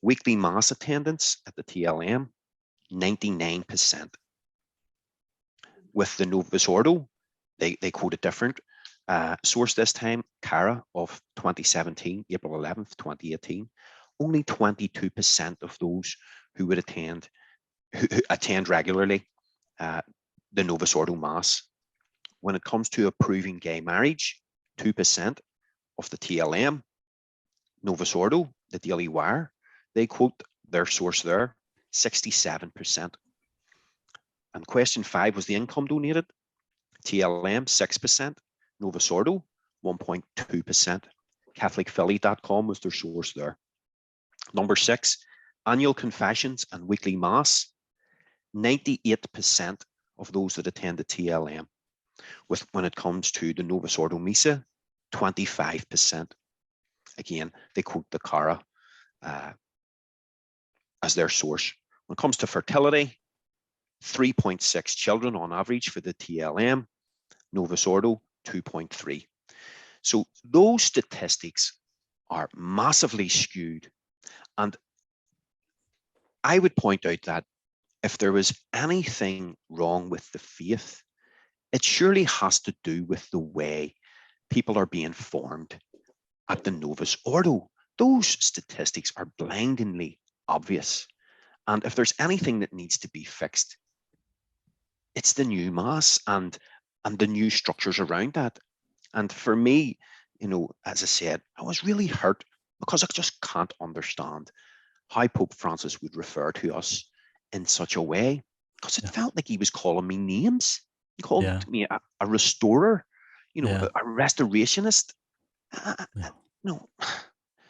Weekly Mass attendance at the TLM, 99%. With the Novus Ordo, they quote a different source this time, CARA of 2017, April 11th, 2018. Only 22% of those who would attend regularly the Novus Ordo Mass. When it comes to approving gay marriage, 2% of the TLM. Novus Ordo, the Daily Wire, they quote their source there, 67%. And question 5 was the income donated. TLM, 6%. Novus Ordo, 1.2%. CatholicPhilly.com was their source there. Number 6, annual confessions and weekly Mass. 98% of those that attend the TLM. When it comes to the Novus Ordo Missa, 25%. Again, they quote the CARA as their source. When it comes to fertility, 3.6 children on average for the TLM, Novus Ordo 2.3. So those statistics are massively skewed. And I would point out that if there was anything wrong with the faith, it surely has to do with the way people are being formed at the Novus Ordo. Those statistics are blindingly obvious. And if there's anything that needs to be fixed, it's the new Mass and the new structures around that. And for me, as I said, I was really hurt because I just can't understand how Pope Francis would refer to us in such a way, because it felt like he was calling me names. He called me a restorer, a restorationist. No.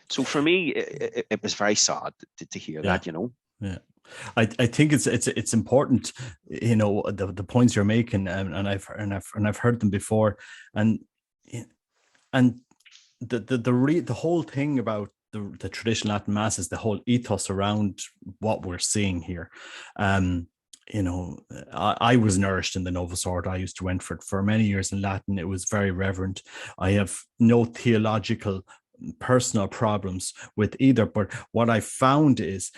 So for me, it was very sad to hear that, Yeah. I think it's important, the points you're making, and I've heard them before, and and the whole thing about the traditional Latin Mass is the whole ethos around what we're seeing here. You know, I was nourished in the Novus Ordo. I used to went for many years in Latin. It was very reverent. I have no theological personal problems with either, but what I found is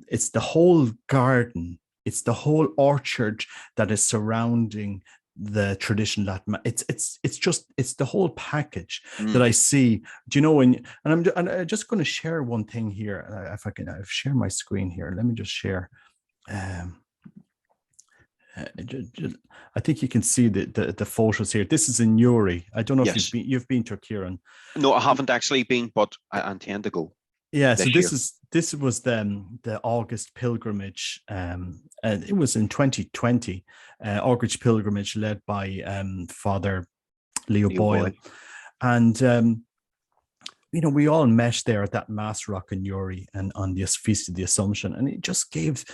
it's the whole garden, it's the whole orchard that is surrounding the traditional Latin. It's the whole package that I see. Do you know when? And I'm just going to share one thing here. If I can, I've shared my screen here. Let me just share. I think you can see the photos here. This is in Uri. I don't know if you've been to Kieran. No, I haven't actually been, but I intend to go. Yeah, so this was the August pilgrimage, and it was in 2020. August pilgrimage led by Father Leo Boyle, and you know, we all met there at that Mass Rock in Uri and on the Feast of the Assumption, and it just gave,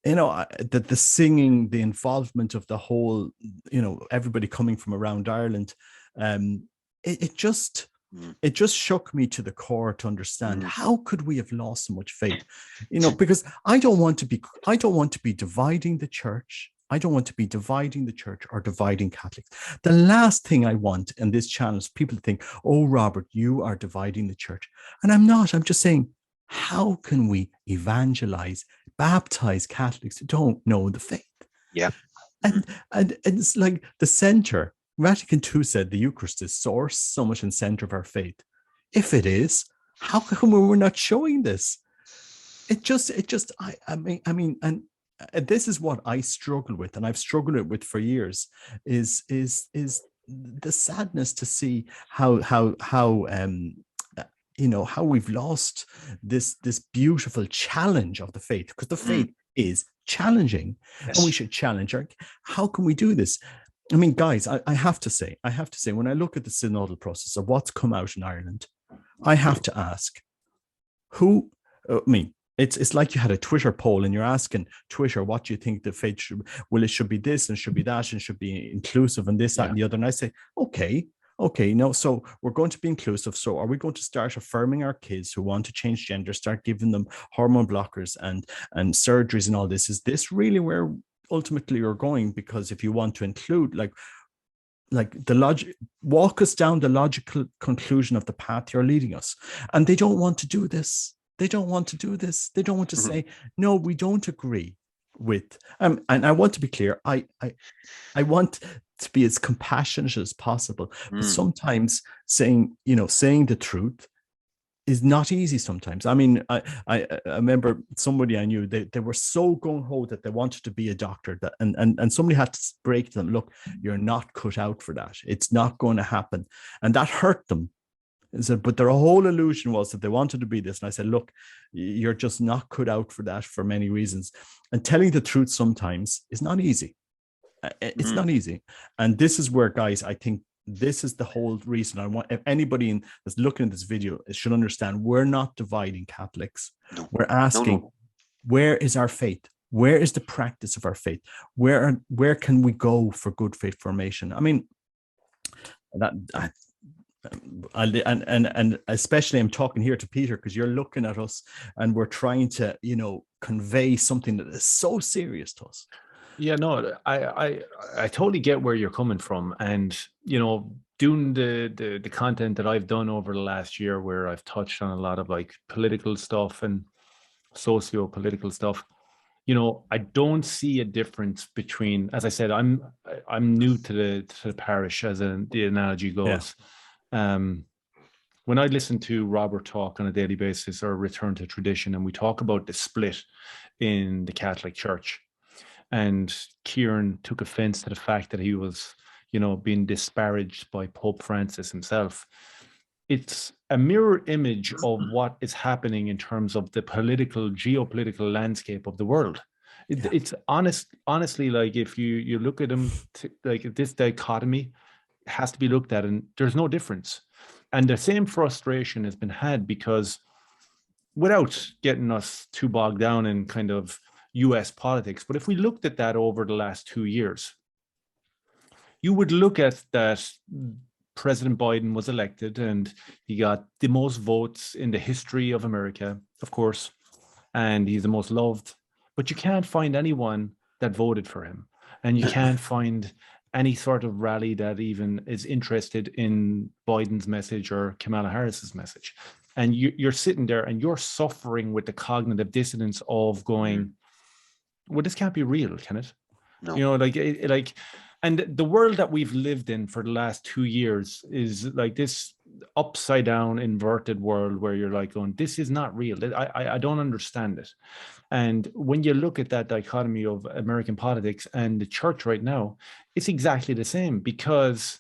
you know, the singing, the involvement of the whole, you know, everybody coming from around Ireland, it just shook me to the core to understand how could we have lost so much faith, you know, because I don't want to be dividing the church. I don't want to be dividing the church or dividing Catholics. The last thing I want in this channel is people to think, oh, Robert, you are dividing the church. And I'm not. I'm just saying, how can we evangelize, baptize Catholics who don't know the faith? Yeah. And it's like the center. Vatican II said the Eucharist is source, so much in center of our faith. If it is, how come we're not showing this? I mean, and this is what I struggle with, and I've struggled with for years, is the sadness to see how you know, how we've lost this beautiful challenge of the faith, because the faith is challenging, and we should challenge our. How can we do this? I mean, guys, I have to say, when I look at the synodal process of what's come out in Ireland, I have to ask, who? I mean, it's like you had a Twitter poll and you're asking Twitter, what do you think the faith should? Well, it should be this and should be that and should be inclusive and this, that, and the other. And I say, okay, no, so we're going to be inclusive. So are we going to start affirming our kids who want to change gender, start giving them hormone blockers and surgeries and all this? Is this really where ultimately you're going? Because if you want to include like the logic, walk us down the logical conclusion of the path you're leading us. And they don't want to do this. They don't want to say, no, we don't agree with, and I want to be clear. I want to be as compassionate as possible, but sometimes saying the truth is not easy sometimes. I mean, I remember somebody I knew, they were so gung-ho that they wanted to be a doctor, that and somebody had to break to them, look, you're not cut out for that. It's not going to happen. And that hurt them. I said, but their whole illusion was that they wanted to be this. And I said, look, you're just not cut out for that for many reasons. And telling the truth sometimes is not easy. It's not easy. And this is where, guys, I think this is the whole reason I want, if anybody that's looking at this video should understand, we're not dividing Catholics. No. We're asking, where is our faith? Where is the practice of our faith? Where can we go for good faith formation? I mean, and especially I'm talking here to Peter, because you're looking at us and we're trying to, convey something that is so serious to us. Yeah, no, I totally get where you're coming from. And, doing the content that I've done over the last year, where I've touched on a lot of like political stuff and socio-political stuff, I don't see a difference between, as I said, I'm new to the parish, as the analogy goes. Yeah. When I listen to Robert talk on a daily basis, or return to tradition, and we talk about the split in the Catholic Church, and Kieran took offense to the fact that he was, being disparaged by Pope Francis himself. It's a mirror image of what is happening in terms of the geopolitical landscape of the world. It's honestly, like, if you look at them, like this dichotomy has to be looked at, and there's no difference. And the same frustration has been had, because without getting us too bogged down in kind of US politics, but if we looked at that over the last 2 years, you would look at that President Biden was elected, and he got the most votes in the history of America, of course, and he's the most loved. But you can't find anyone that voted for him, and you can't find any sort of rally that even is interested in Biden's message or Kamala Harris's message. And you're sitting there and you're suffering with the cognitive dissonance of going, well, this can't be real, can it? No. You know, like, and the world that we've lived in for the last 2 years is like this upside down inverted world where you're like going, this is not real. I don't understand it. And when you look at that dichotomy of American politics and the church right now, it's exactly the same, because,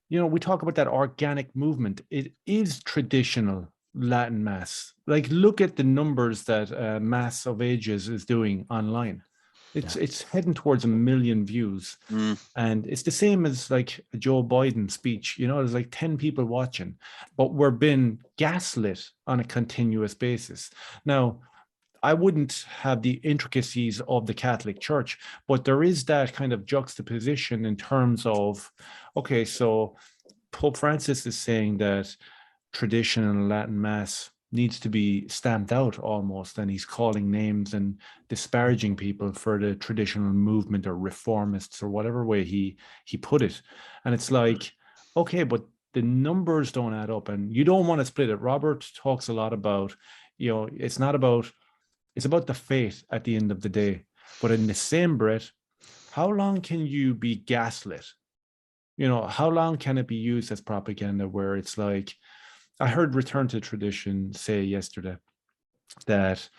you know, we talk about that organic movement. It is traditional Latin Mass. Like, look at the numbers that Mass of Ages is doing online. It's heading towards 1 million views. And it's the same as like a Joe Biden speech. You know, there's like 10 people watching, but we're being gaslit on a continuous basis. Now, I wouldn't have the intricacies of the Catholic Church, but there is that kind of juxtaposition in terms of, okay, so Pope Francis is saying that traditional Latin Mass needs to be stamped out almost, and he's calling names and disparaging people for the traditional movement or reformists or whatever way he put it. And it's like, okay, but the numbers don't add up, and you don't want to split it. Robert talks a lot about, you know, it's about the faith at the end of the day. But in the same breath, how long can you be gaslit? You know, how long can it be used as propaganda where it's like, I heard Return to Tradition say yesterday that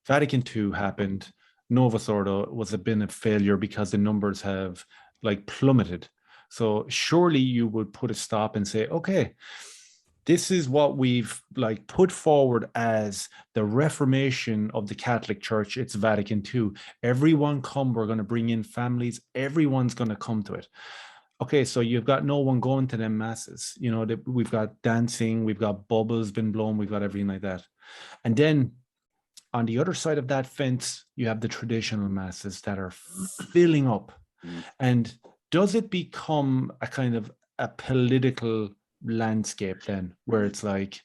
Vatican II happened, Novus Ordo was been a failure because the numbers have like plummeted. So surely you would put a stop and say, okay, this is what we've like put forward as the reformation of the Catholic Church. It's Vatican II. Everyone come, we're going to bring in families. Everyone's going to come to it. Okay, so you've got no one going to them masses. You know, we've got dancing, we've got bubbles been blown, we've got everything like that. And then on the other side of that fence, you have the traditional masses that are filling up. And does it become a kind of a political landscape then, where it's like,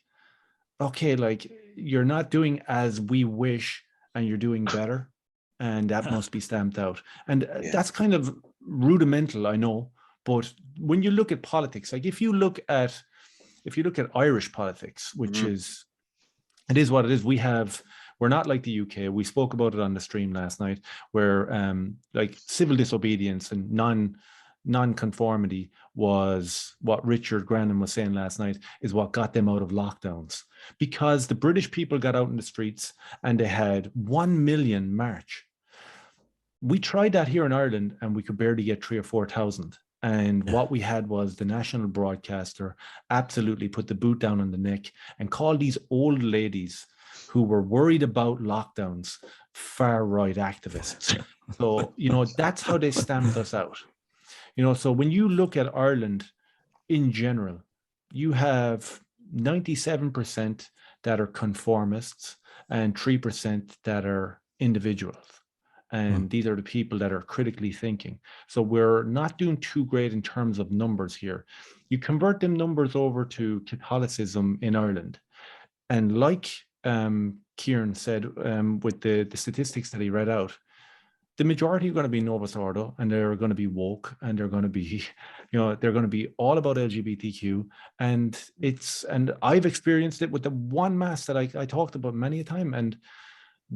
okay, like you're not doing as we wish and you're doing better, and that must be stamped out? And that's kind of rudimental, I know, but when you look at politics, like if you look at Irish politics, which is, it is what it is. We're not like the UK. We spoke about it on the stream last night, where like civil disobedience and non-conformity was what Richard Grannon was saying last night, is what got them out of lockdowns, because the British people got out in the streets and they had 1 million march. We tried that here in Ireland and we could barely get 3,000 or 4,000. And what we had was the national broadcaster absolutely put the boot down on the neck and called these old ladies who were worried about lockdowns far right activists. So, you know, that's how they stamped us out. You know, so when you look at Ireland in general, you have 97% that are conformists and 3% that are individuals. And these are the people that are critically thinking. So we're not doing too great in terms of numbers here. You convert them numbers over to Catholicism in Ireland. And like Kieran said, with the statistics that he read out, the majority are going to be Novus Ordo, and they're going to be woke, and they're going to be, you know, they're going to be all about LGBTQ. And I've experienced it with the one mass that I talked about many a time. And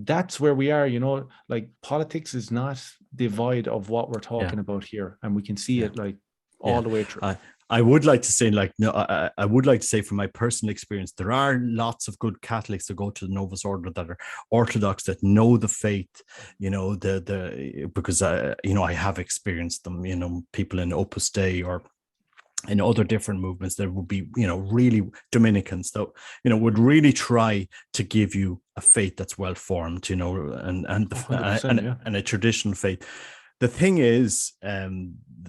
that's where we are, you know, like politics is not devoid of what we're talking about here. And we can see it like all the way through. I would like to say, like, no, I would like to say from my personal experience, there are lots of good Catholics that go to the Novus Ordo that are Orthodox, that know the faith, you know, because, you know, I have experienced them, you know, people in Opus Dei or in other different movements that would be, you know, really Dominicans that, you know, would really try to give you a faith that's well formed, you know, and a traditional faith. The thing is,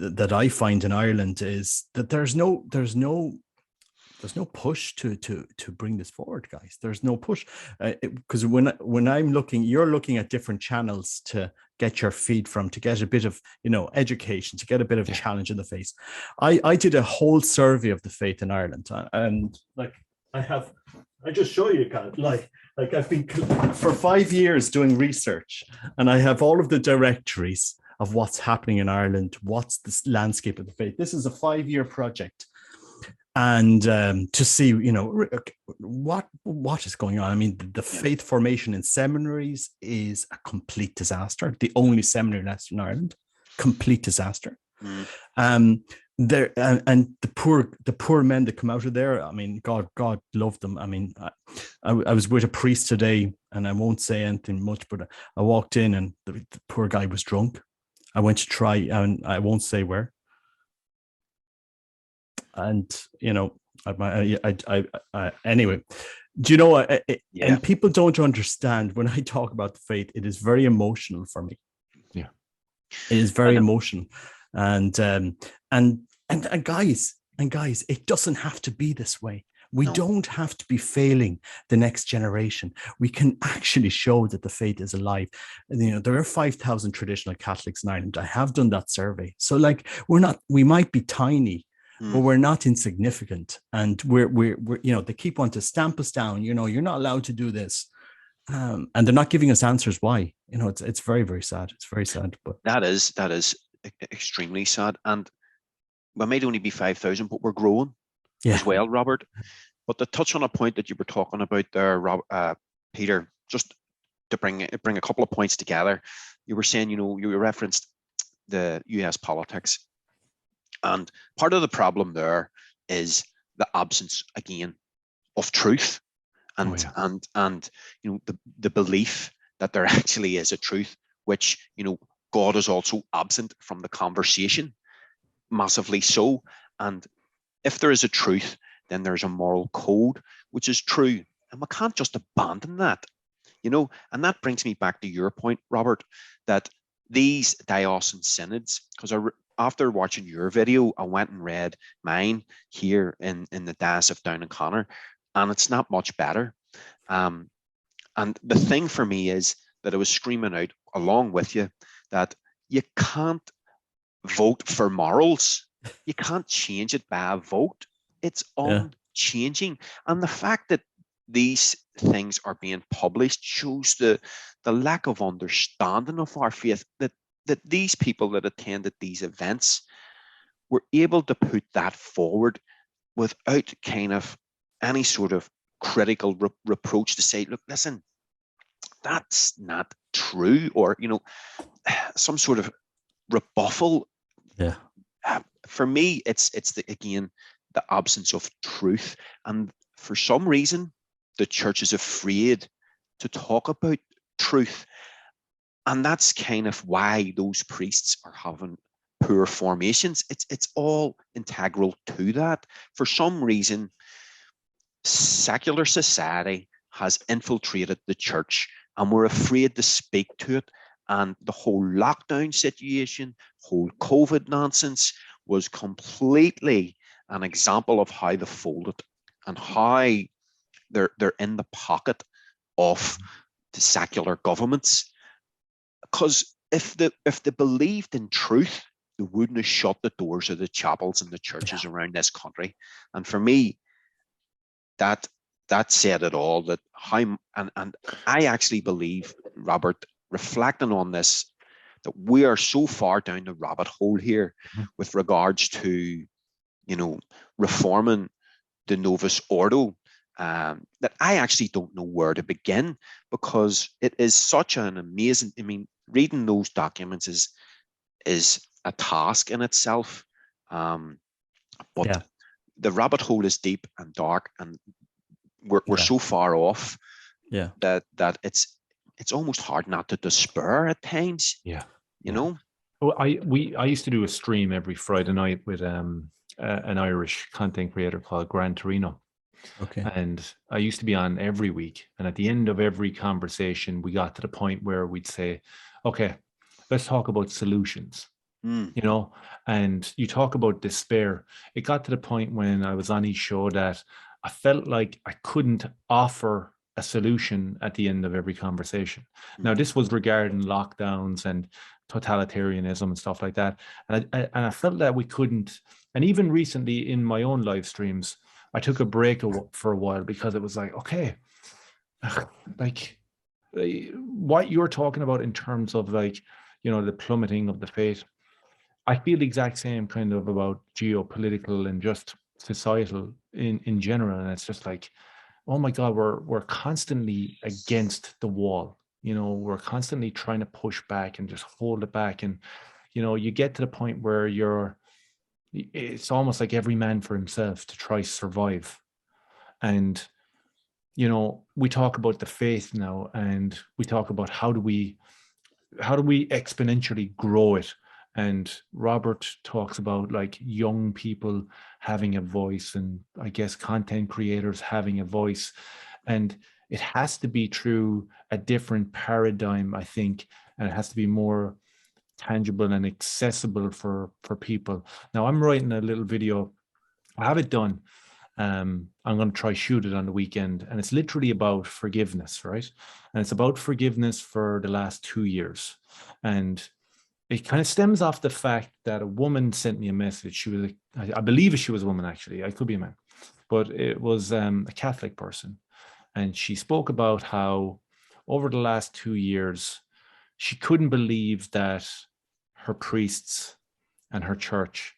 that I find in Ireland is that there's no there's no push to bring this forward, guys. There's no push, because when I'm looking, you're looking at different channels to get your feed from, to get a bit of, you know, education, to get a bit of challenge in the face. I did a whole survey of the faith in Ireland, and like I just show you guys, like I've been for 5 years doing research, and I have all of the directories of what's happening in Ireland, what's the landscape of the faith. This is a 5-year project. And to see, you know, what is going on. I mean, the faith formation in seminaries is a complete disaster. The only seminary left in Ireland, complete disaster. There and the poor men that come out of there. I mean, God love them. I mean, I was with a priest today, and I won't say anything much, but I walked in, and the poor guy was drunk. I went to try, and I won't say where. And you know, anyway, do you know? And people don't understand when I talk about the faith. It is very emotional for me. Yeah, it is very emotional, and guys, it doesn't have to be this way. We don't have to be failing the next generation. We can actually show that the faith is alive. You know, there are 5,000 traditional Catholics in Ireland. I have done that survey. So, like, we might be tiny, but we're not insignificant, and we're you know, they keep wanting to stamp us down. You know, you're not allowed to do this, and they're not giving us answers why. You know, it's very, very sad. It's very sad. But that is extremely sad. And we might only be 5,000, but we're growing as well, Robert. But to touch on a point that you were talking about there, Peter, just to bring a couple of points together, you were saying, you know, you referenced the US politics. And part of the problem there is the absence, again, of truth, and you know, the belief that there actually is a truth, which, you know, God is also absent from the conversation, massively so. And if there is a truth, then there's a moral code, which is true, and we can't just abandon that, you know. And that brings me back to your point, Robert, that these diocesan synods, because after watching your video, I went and read mine here in the Diocese of Down and Connor, and it's not much better. And the thing for me is that I was screaming out along with you that you can't vote for morals. You can't change it by a vote. It's unchanging. And the fact that these things are being published shows the lack of understanding of our faith, that these people that attended these events were able to put that forward without kind of any sort of critical reproach to say, look, listen, that's not true, or, you know, some sort of rebuffal. Yeah. For me, it's again the absence of truth, and for some reason, the church is afraid to talk about truth. And that's kind of why those priests are having poor formations. It's all integral to that. For some reason, secular society has infiltrated the church, and we're afraid to speak to it. And the whole lockdown situation, whole COVID nonsense was completely an example of how they folded and how they're in the pocket of the secular governments. Because if they believed in truth, they wouldn't have shut the doors of the chapels and the churches around this country. And for me, that said it all. That how and I actually believe, Robert, reflecting on this, that we are so far down the rabbit hole here with regards to, you know, reforming the Novus Ordo, that I actually don't know where to begin, because it is such an amazing, I mean, reading those documents is a task in itself. But the rabbit hole is deep and dark, and we're so far off that it's almost hard not to despair at times. You know. Well, I used to do a stream every Friday night with an Irish content creator called Gran Torino. Okay. And I used to be on every week, and at the end of every conversation, we got to the point where we'd say, okay, let's talk about solutions. you know, and you talk about despair. It got to the point when I was on his show that I felt like I couldn't offer a solution at the end of every conversation. Now, this was regarding lockdowns and totalitarianism and stuff like that. And I felt that we couldn't. And even recently in my own live streams, I took a break for a while because it was like, okay, like what you're talking about in terms of like, you know, the plummeting of the faith. I feel the exact same kind of about geopolitical and just societal in general. And it's just like, oh my God, we're constantly against the wall. You know, we're constantly trying to push back and just hold it back. And, you know, you get to the point where it's almost like every man for himself to try survive. And, you know, we talk about the faith now, and we talk about how do we exponentially grow it. And Robert talks about like young people having a voice, and I guess content creators having a voice. And it has to be through a different paradigm, I think, and it has to be more tangible and accessible for people. Now, I'm writing a little video. I have it done. I'm going to try shoot it on the weekend, and it's literally about forgiveness, right? And it's about forgiveness for the last 2 years. And it kind of stems off the fact that a woman sent me a message. She was, I believe she was a woman, actually. I could be a man, but it was a Catholic person. And she spoke about how over the last 2 years, she couldn't believe that her priests and her church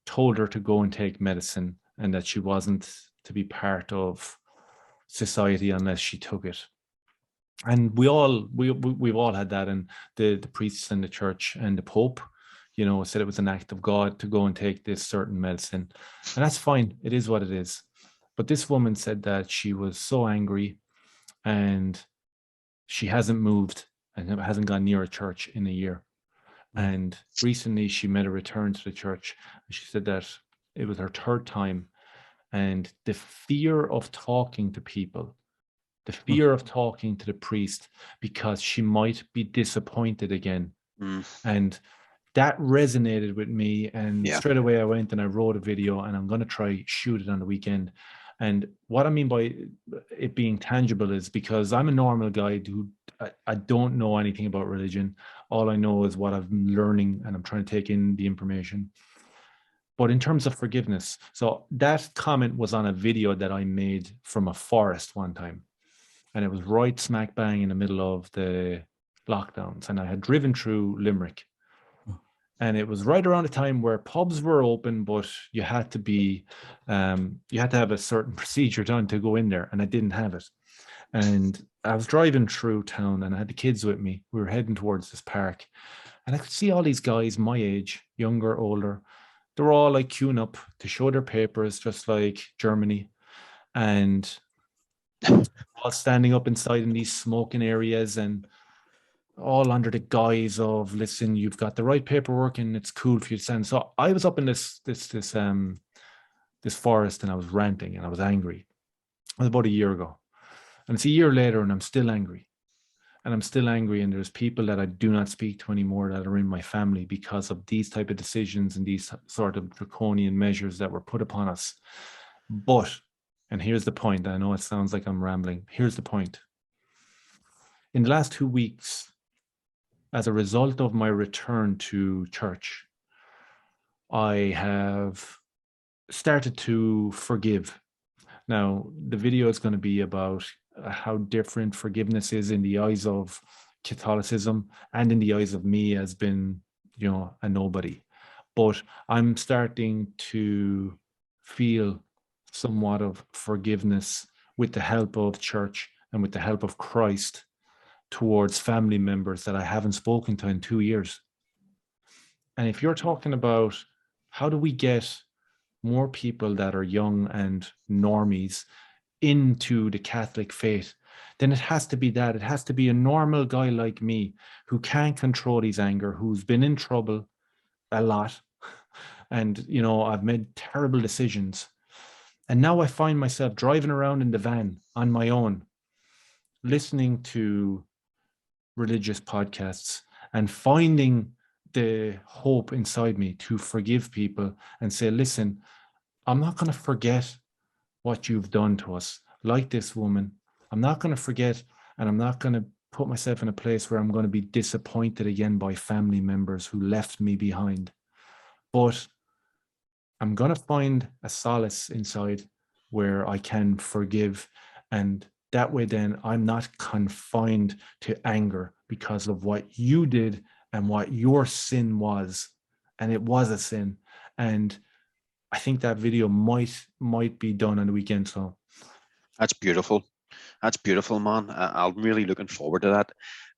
told her to go and take medicine, and that she wasn't to be part of society unless she took it. And we've all had that, and the priests and the church and the Pope, you know, said it was an act of God to go and take this certain medicine. And that's fine. It is what it is. But this woman said that she was so angry, and she hasn't moved and hasn't gone near a church in a year. And recently she made a return to the church, and she said that it was her third time. And the fear of talking to people, the fear of talking to the priest, because she might be disappointed again. And that resonated with me. And straight away I went and I wrote a video, and I'm going to try shoot it on the weekend. And what I mean by it being tangible is because I'm a normal guy who I don't know anything about religion. All I know is what I'm learning, and I'm trying to take in the information. But in terms of forgiveness, so that comment was on a video that I made from a forest one time. And it was right smack bang in the middle of the lockdowns. And I had driven through Limerick. And it was right around the time where pubs were open, but you had to have a certain procedure done to go in there. And I didn't have it. And I was driving through town, and I had the kids with me. We were heading towards this park. And I could see all these guys my age, younger, older. They were all like queuing up to show their papers, just like Germany. And all standing up inside in these smoking areas, and all under the guise of, listen, you've got the right paperwork and it's cool for you to send. So I was up in this forest, and I was ranting and I was angry. It was about a year ago. And it's a year later, and I'm still angry. And I'm still angry. And there's people that I do not speak to anymore that are in my family because of these type of decisions and these sort of draconian measures that were put upon us. But, and here's the point. I know it sounds like I'm rambling. Here's the point. In the last 2 weeks, as a result of my return to church, I have started to forgive. Now, the video is going to be about how different forgiveness is in the eyes of Catholicism and in the eyes of me as being, you know, a nobody. But I'm starting to feel somewhat of forgiveness with the help of church and with the help of Christ towards family members that I haven't spoken to in 2 years. And if you're talking about how do we get more people that are young and normies into the Catholic faith, then it has to be that. It has to be a normal guy like me who can't control his anger, who's been in trouble a lot. And, you know, I've made terrible decisions. And now I find myself driving around in the van on my own, listening to religious podcasts and finding the hope inside me to forgive people and say, listen, I'm not going to forget what you've done to us. Like this woman, I'm not going to forget, and I'm not going to put myself in a place where I'm going to be disappointed again by family members who left me behind. But I'm going to find a solace inside where I can forgive. And that way, then I'm not confined to anger because of what you did and what your sin was. And it was a sin. And I think that video might be done on the weekend. So That's beautiful. That's beautiful, man. I'm really looking forward to that.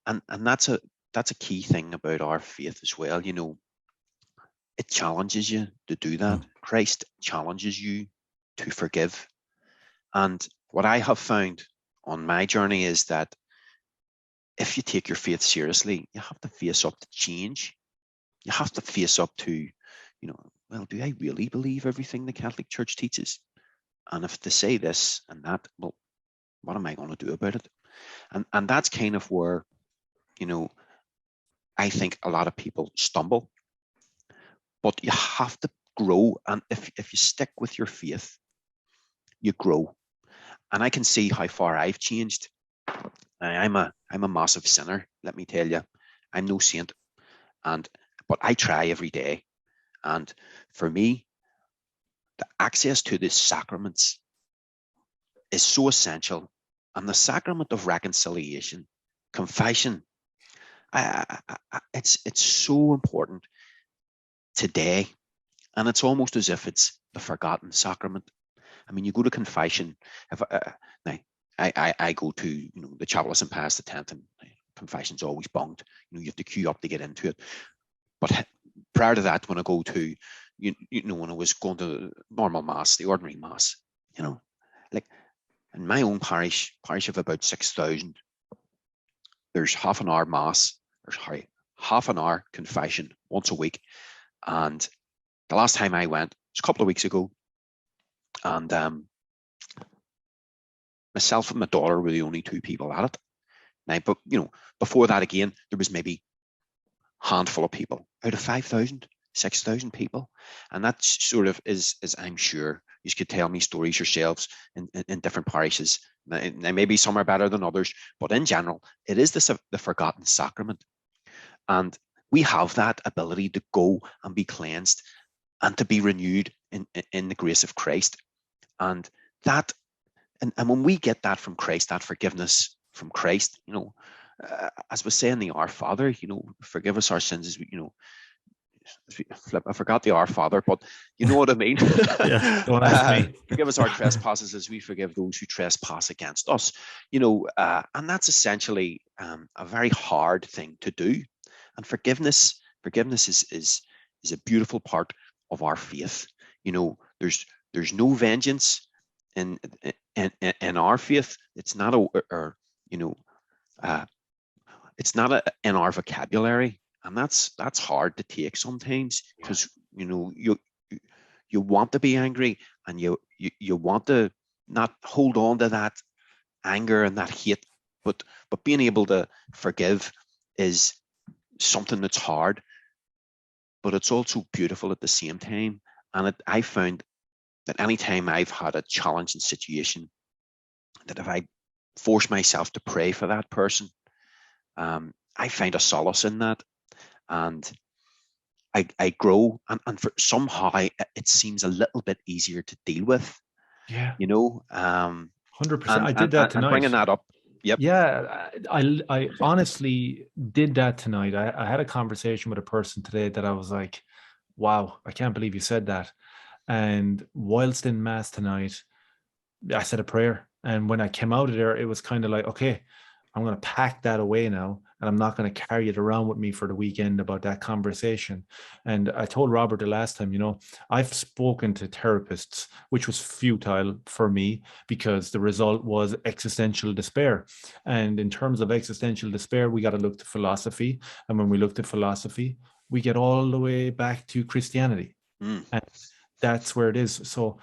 And that's a key thing about our faith as well. You know, it challenges you to do that. Christ challenges you to forgive. And what I have found on my journey is that if you take your faith seriously, you have to face up to change. You have to face up to, you know, well, do I really believe everything the Catholic Church teaches? And if they say this and that, well, what am I going to do about it? And that's kind of where, you know, I think a lot of people stumble. But you have to grow. And if you stick with your faith, you grow. And I can see how far I've changed. I'm a massive sinner, let me tell you. I'm no saint. But I try every day. And for me, the access to the sacraments is so essential. And the sacrament of reconciliation, confession, it's so important today. And it's almost as if it's the forgotten sacrament. I mean, you go to confession. Now, I go to, you know, the chapel of St. Pius X, and confession's always bunged. You know, you have to queue up to get into it. But prior to that, when I go to, you know, when I was going to normal mass, the ordinary mass, you know, like in my own parish of about 6,000, there's half an hour mass, there's half an hour confession once a week. And the last time I went was a couple of weeks ago, and myself and my daughter were the only two people at it. Now, but you know, before that, again, there was maybe a handful of people out of 5,000, 6,000 people, and that sort of is I'm sure you could tell me stories yourselves in different parishes. Now, maybe some are better than others, but in general, it is the forgotten sacrament, and we have that ability to go and be cleansed and to be renewed in the grace of Christ. And that, and when we get that from Christ, that forgiveness from Christ, you know, as we say in the Our Father, you know, forgive us our sins as we, you know, I forgot the Our Father, but you know what I mean. Yeah, don't ask me. Forgive us our trespasses as we forgive those who trespass against us. You know, and that's essentially a very hard thing to do. And forgiveness is a beautiful part of our faith. You know, there's no vengeance in our faith. It's not it's not in our vocabulary, and that's hard to take sometimes, because you know you want to be angry, and you want to not hold on to that anger and that hate, but being able to forgive is something that's hard, but it's also beautiful at the same time. And I found that anytime I've had a challenging situation, that if I force myself to pray for that person, I find a solace in that, and I grow, and for somehow it seems a little bit easier to deal with. Yeah, you know. 100%. I did that tonight. And bringing that up. Yep. Yeah, I honestly did that tonight. I had a conversation with a person today that I was like, wow, I can't believe you said that. And whilst in mass tonight, I said a prayer. And when I came out of there, it was kind of like, okay, I'm going to pack that away now, and I'm not going to carry it around with me for the weekend about that conversation. And I told Robert the last time, you know, I've spoken to therapists, which was futile for me because the result was existential despair. And in terms of existential despair, we got to look to philosophy. And when we look to philosophy, we get all the way back to Christianity. And that's where it is. So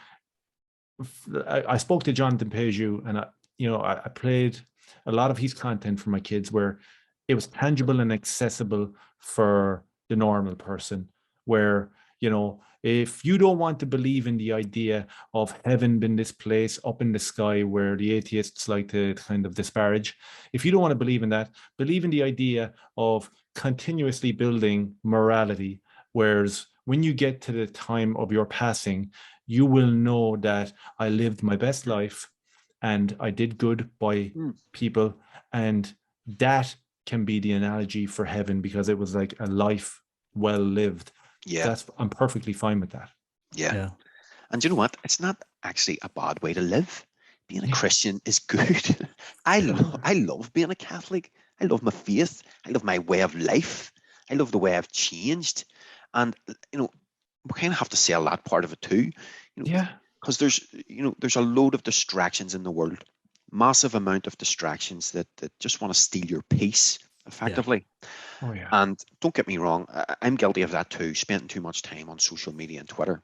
I spoke to Jonathan Peugeot, and I played a lot of his content for my kids where it was tangible and accessible for the normal person, where, you know, if you don't want to believe in the idea of heaven being this place up in the sky where the atheists like to kind of disparage, if you don't want to believe in that, believe in the idea of continuously building morality, whereas when you get to the time of your passing, you will know that I lived my best life and I did good by people, and that can be the analogy for heaven, because it was like a life well lived. Yeah. I'm perfectly fine with that. Yeah. And you know what? It's not actually a bad way to live. Being a Christian is good. I love being a Catholic. I love my faith. I love my way of life. I love the way I've changed. And, you know, we kind of have to sell that part of it too. You know, because there's a load of distractions in the world, massive amount of distractions that just want to steal your peace effectively. Oh yeah. And don't get me wrong, I'm guilty of that too, spending too much time on social media and Twitter.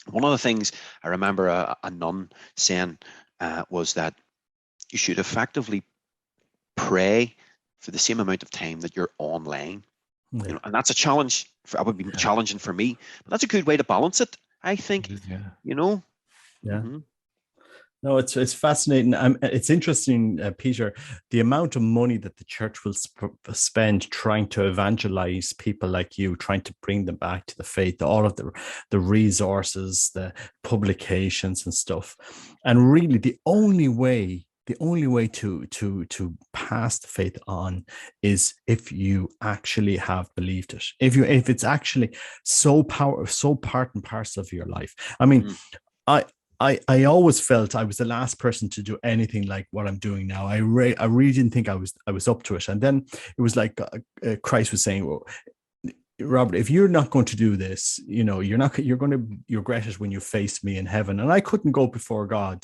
One of the things I remember a nun saying was that you should effectively pray for the same amount of time that you're online. You know, and that's a challenge. That would be challenging for me, but that's a good way to balance it, I think. You know. No, it's fascinating. It's interesting, Peter, the amount of money that the church will spend trying to evangelize people like you, trying to bring them back to the faith, all of the resources, the publications and stuff. And really the only way to pass the faith on is if you actually have believed it. If it's actually so part and parcel of your life. I mean, I always felt I was the last person to do anything like what I'm doing now. I really didn't think I was up to it. And then it was like Christ was saying, well, Robert, if you're not going to do this, you know, you're going to regret it when you face me in heaven. And I couldn't go before God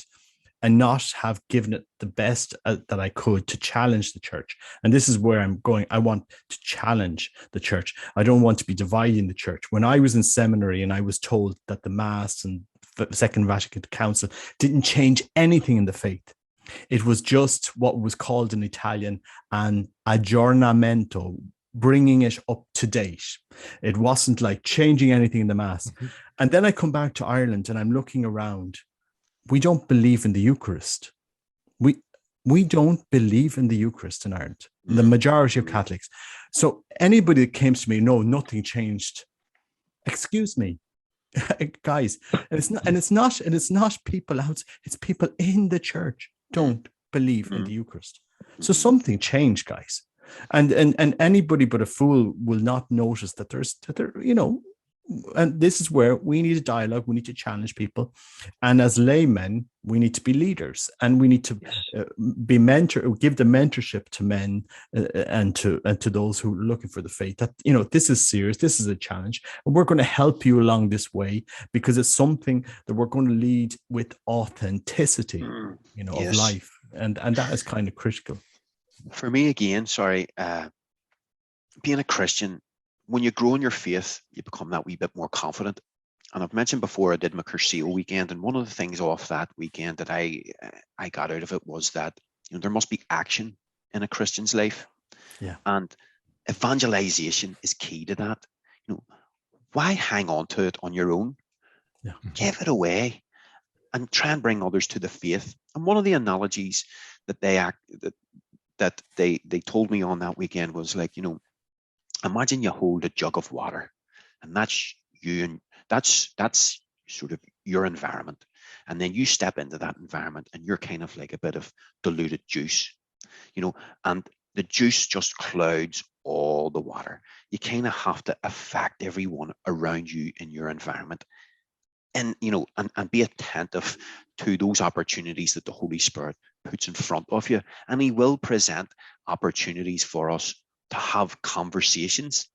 and not have given it the best that I could to challenge the church. And this is where I'm going. I want to challenge the church. I don't want to be dividing the church. When I was in seminary and I was told that the Mass and Second Vatican Council didn't change anything in the faith, it was just what was called in Italian an aggiornamento, bringing it up to date. It wasn't like changing anything in the Mass. And then I come back to Ireland and I'm looking around. We don't believe in the Eucharist. We don't believe in the Eucharist in Ireland, the majority of Catholics. So anybody that came to me, no, nothing changed. Excuse me, guys. And it's not people out. It's people in the church don't believe in the Eucharist. So something changed, guys. And anybody but a fool will not notice that there, you know. And this is where we need a dialogue. We need to challenge people, and as laymen, we need to be leaders, and we need to be give the mentorship to men and to those who are looking for the faith. That, you know, this is serious. This is a challenge, and we're going to help you along this way because it's something that we're going to lead with authenticity, you know, of life, and that is kind of critical. For me, again, being a Christian. When you grow in your faith, you become that wee bit more confident. And I've mentioned before, I did my Curcio weekend, and one of the things off that weekend that I got out of it was that, you know, there must be action in a Christian's life. Yeah. And evangelization is key to that. You know, why hang on to it on your own? Yeah. Give it away and try and bring others to the faith. And one of the analogies that they told me on that weekend was like, you know, imagine you hold a jug of water, and that's you, and that's sort of your environment. And then you step into that environment and you're kind of like a bit of diluted juice, you know, and the juice just clouds all the water. You kind of have to affect everyone around you in your environment. And, you know, and be attentive to those opportunities that the Holy Spirit puts in front of you. And he will present opportunities for us to have conversations,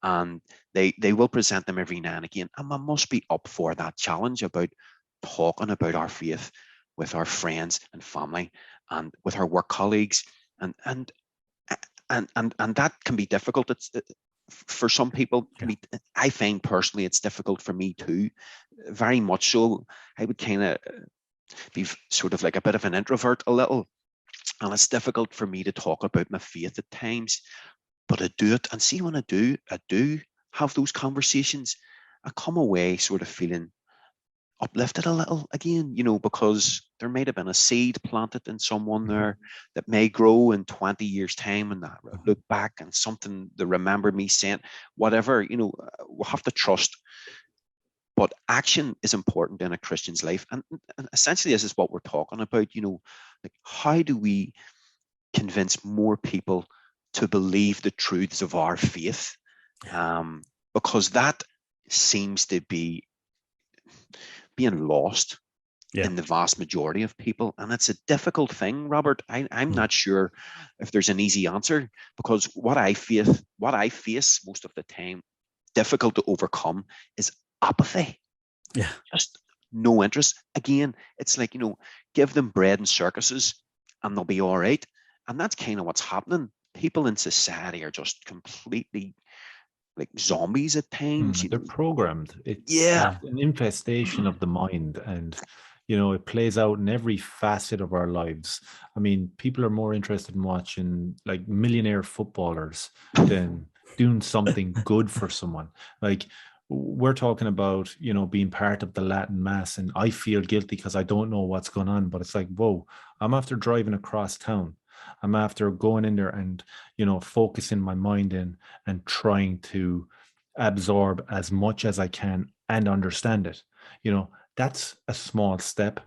and they will present them every now and again. And I must be up for that challenge about talking about our faith with our friends and family and with our work colleagues. And that can be difficult. It's for some people. I find personally it's difficult for me too, very much so. I would kind of be sort of like a bit of an introvert a little, and it's difficult for me to talk about my faith at times. But I do it, and see, when I do, have those conversations, I come away sort of feeling uplifted a little again, because there might have been a seed planted in someone there that may grow in 20 years' time, and that look back and something they remember me saying, whatever, we'll have to trust. But action is important in a Christian's life. And essentially, this is what we're talking about, like, how do we convince more people to believe the truths of our faith? Because that seems to be being lost in the vast majority of people. And it's a difficult thing, Robert. I'm not sure if there's an easy answer, because what I face most of the time, difficult to overcome, is apathy. Yeah. Just no interest. Again, it's like, give them bread and circuses and they'll be all right. And that's kind of what's happening. People in society are just completely like zombies at times. They're programmed. It's an infestation of the mind, and it plays out in every facet of our lives. I mean, people are more interested in watching like millionaire footballers than doing something good for someone. Like, we're talking about, being part of the Latin Mass, and I feel guilty because I don't know what's going on, but it's like, whoa, I'm after driving across town. I'm after going in there and, focusing my mind in and trying to absorb as much as I can and understand it. That's a small step.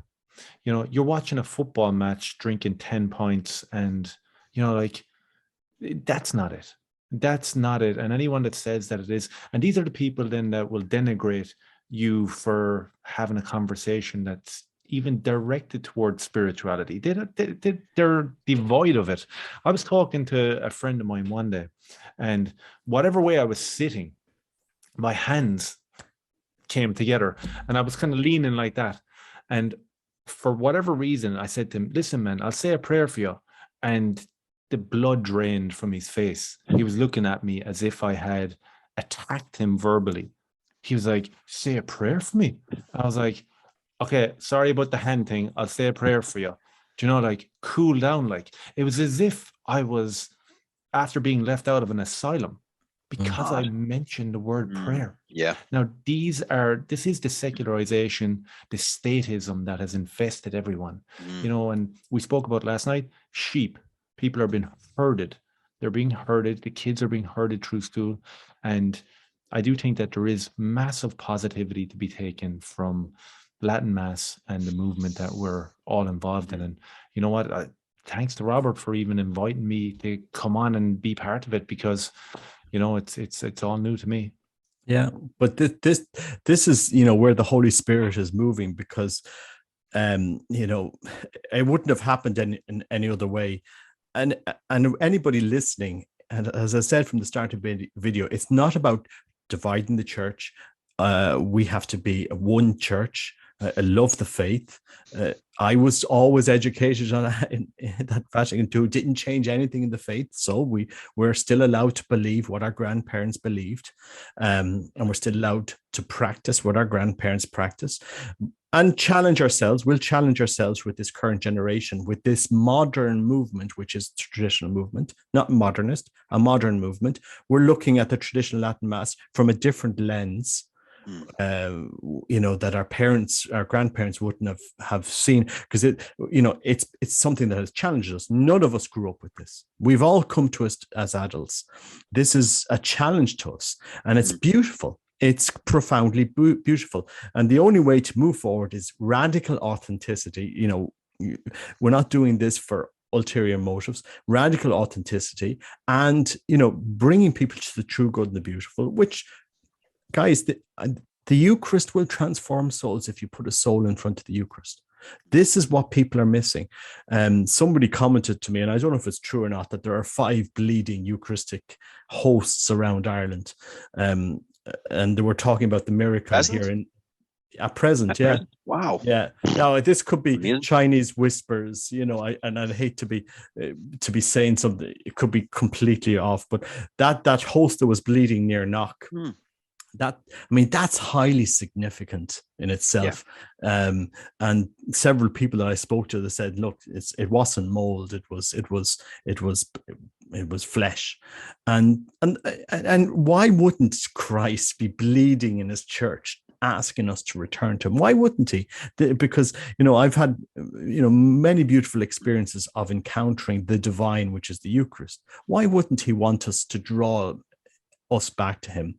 You're watching a football match, drinking 10 pints, and, like, that's not it. That's not it. And anyone that says that it is, and these are the people then that will denigrate you for having a conversation that's even directed towards spirituality. They're devoid of it. I was talking to a friend of mine one day, and whatever way I was sitting, my hands came together and I was kind of leaning like that. And for whatever reason, I said to him, listen, man, I'll say a prayer for you. And the blood drained from his face. He was looking at me as if I had attacked him verbally. He was like, say a prayer for me. I was like, okay, sorry about the hand thing. I'll say a prayer for you. Do you know, like, cool down? Like, it was as if I was after being left out of an asylum because I mentioned the word prayer. Yeah. Now, this is the secularization, the statism that has infested everyone. And we spoke about last night, sheep. People are being herded. They're being herded. The kids are being herded through school. And I do think that there is massive positivity to be taken from Latin Mass and the movement that we're all involved in. And you know what? Thanks to Robert for even inviting me to come on and be part of it, because, it's all new to me. Yeah, but this is, where the Holy Spirit is moving, because, it wouldn't have happened in any other way. And anybody listening, and as I said from the start of the video, it's not about dividing the church. We have to be one church. I love the faith. I was always educated on in that Vatican II. Didn't change anything in the faith, so we're still allowed to believe what our grandparents believed, and we're still allowed to practice what our grandparents practiced, and challenge ourselves. We'll challenge ourselves with this current generation, with this modern movement, which is traditional movement, not modernist, a modern movement. We're looking at the traditional Latin Mass from a different lens. That our grandparents wouldn't have seen, because it's something that has challenged us. None of us grew up with this. We've all come to us as adults. This is a challenge to us, and it's beautiful. It's profoundly beautiful. And the only way to move forward is radical authenticity. We're not doing this for ulterior motives. Radical authenticity, and bringing people to the true, good, and the beautiful, which, guys, the Eucharist will transform souls if you put a soul in front of the Eucharist. This is what people are missing. Somebody commented to me, and I don't know if it's true or not, that there are 5 bleeding Eucharistic hosts around Ireland. And they were talking about the miracle here in at present. Yeah. Present. Wow. Yeah. Now, this could be Amazing. Chinese whispers, and I'd hate to be saying something. It could be completely off, but that host that was bleeding near Knock. that's highly significant in itself. And several people that I spoke to, they said, look, it wasn't mold, it was flesh. And why wouldn't Christ be bleeding in his church, asking us to return to him? Why wouldn't he? Because, I've had, many beautiful experiences of encountering the divine, which is the Eucharist. Why wouldn't he want us to draw us back to him?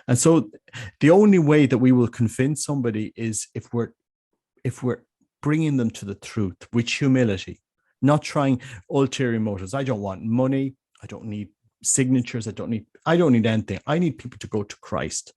And so the only way that we will convince somebody is if we're bringing them to the truth with humility, not trying ulterior motives. I don't want money. I don't need signatures. I don't need anything. I need people to go to Christ.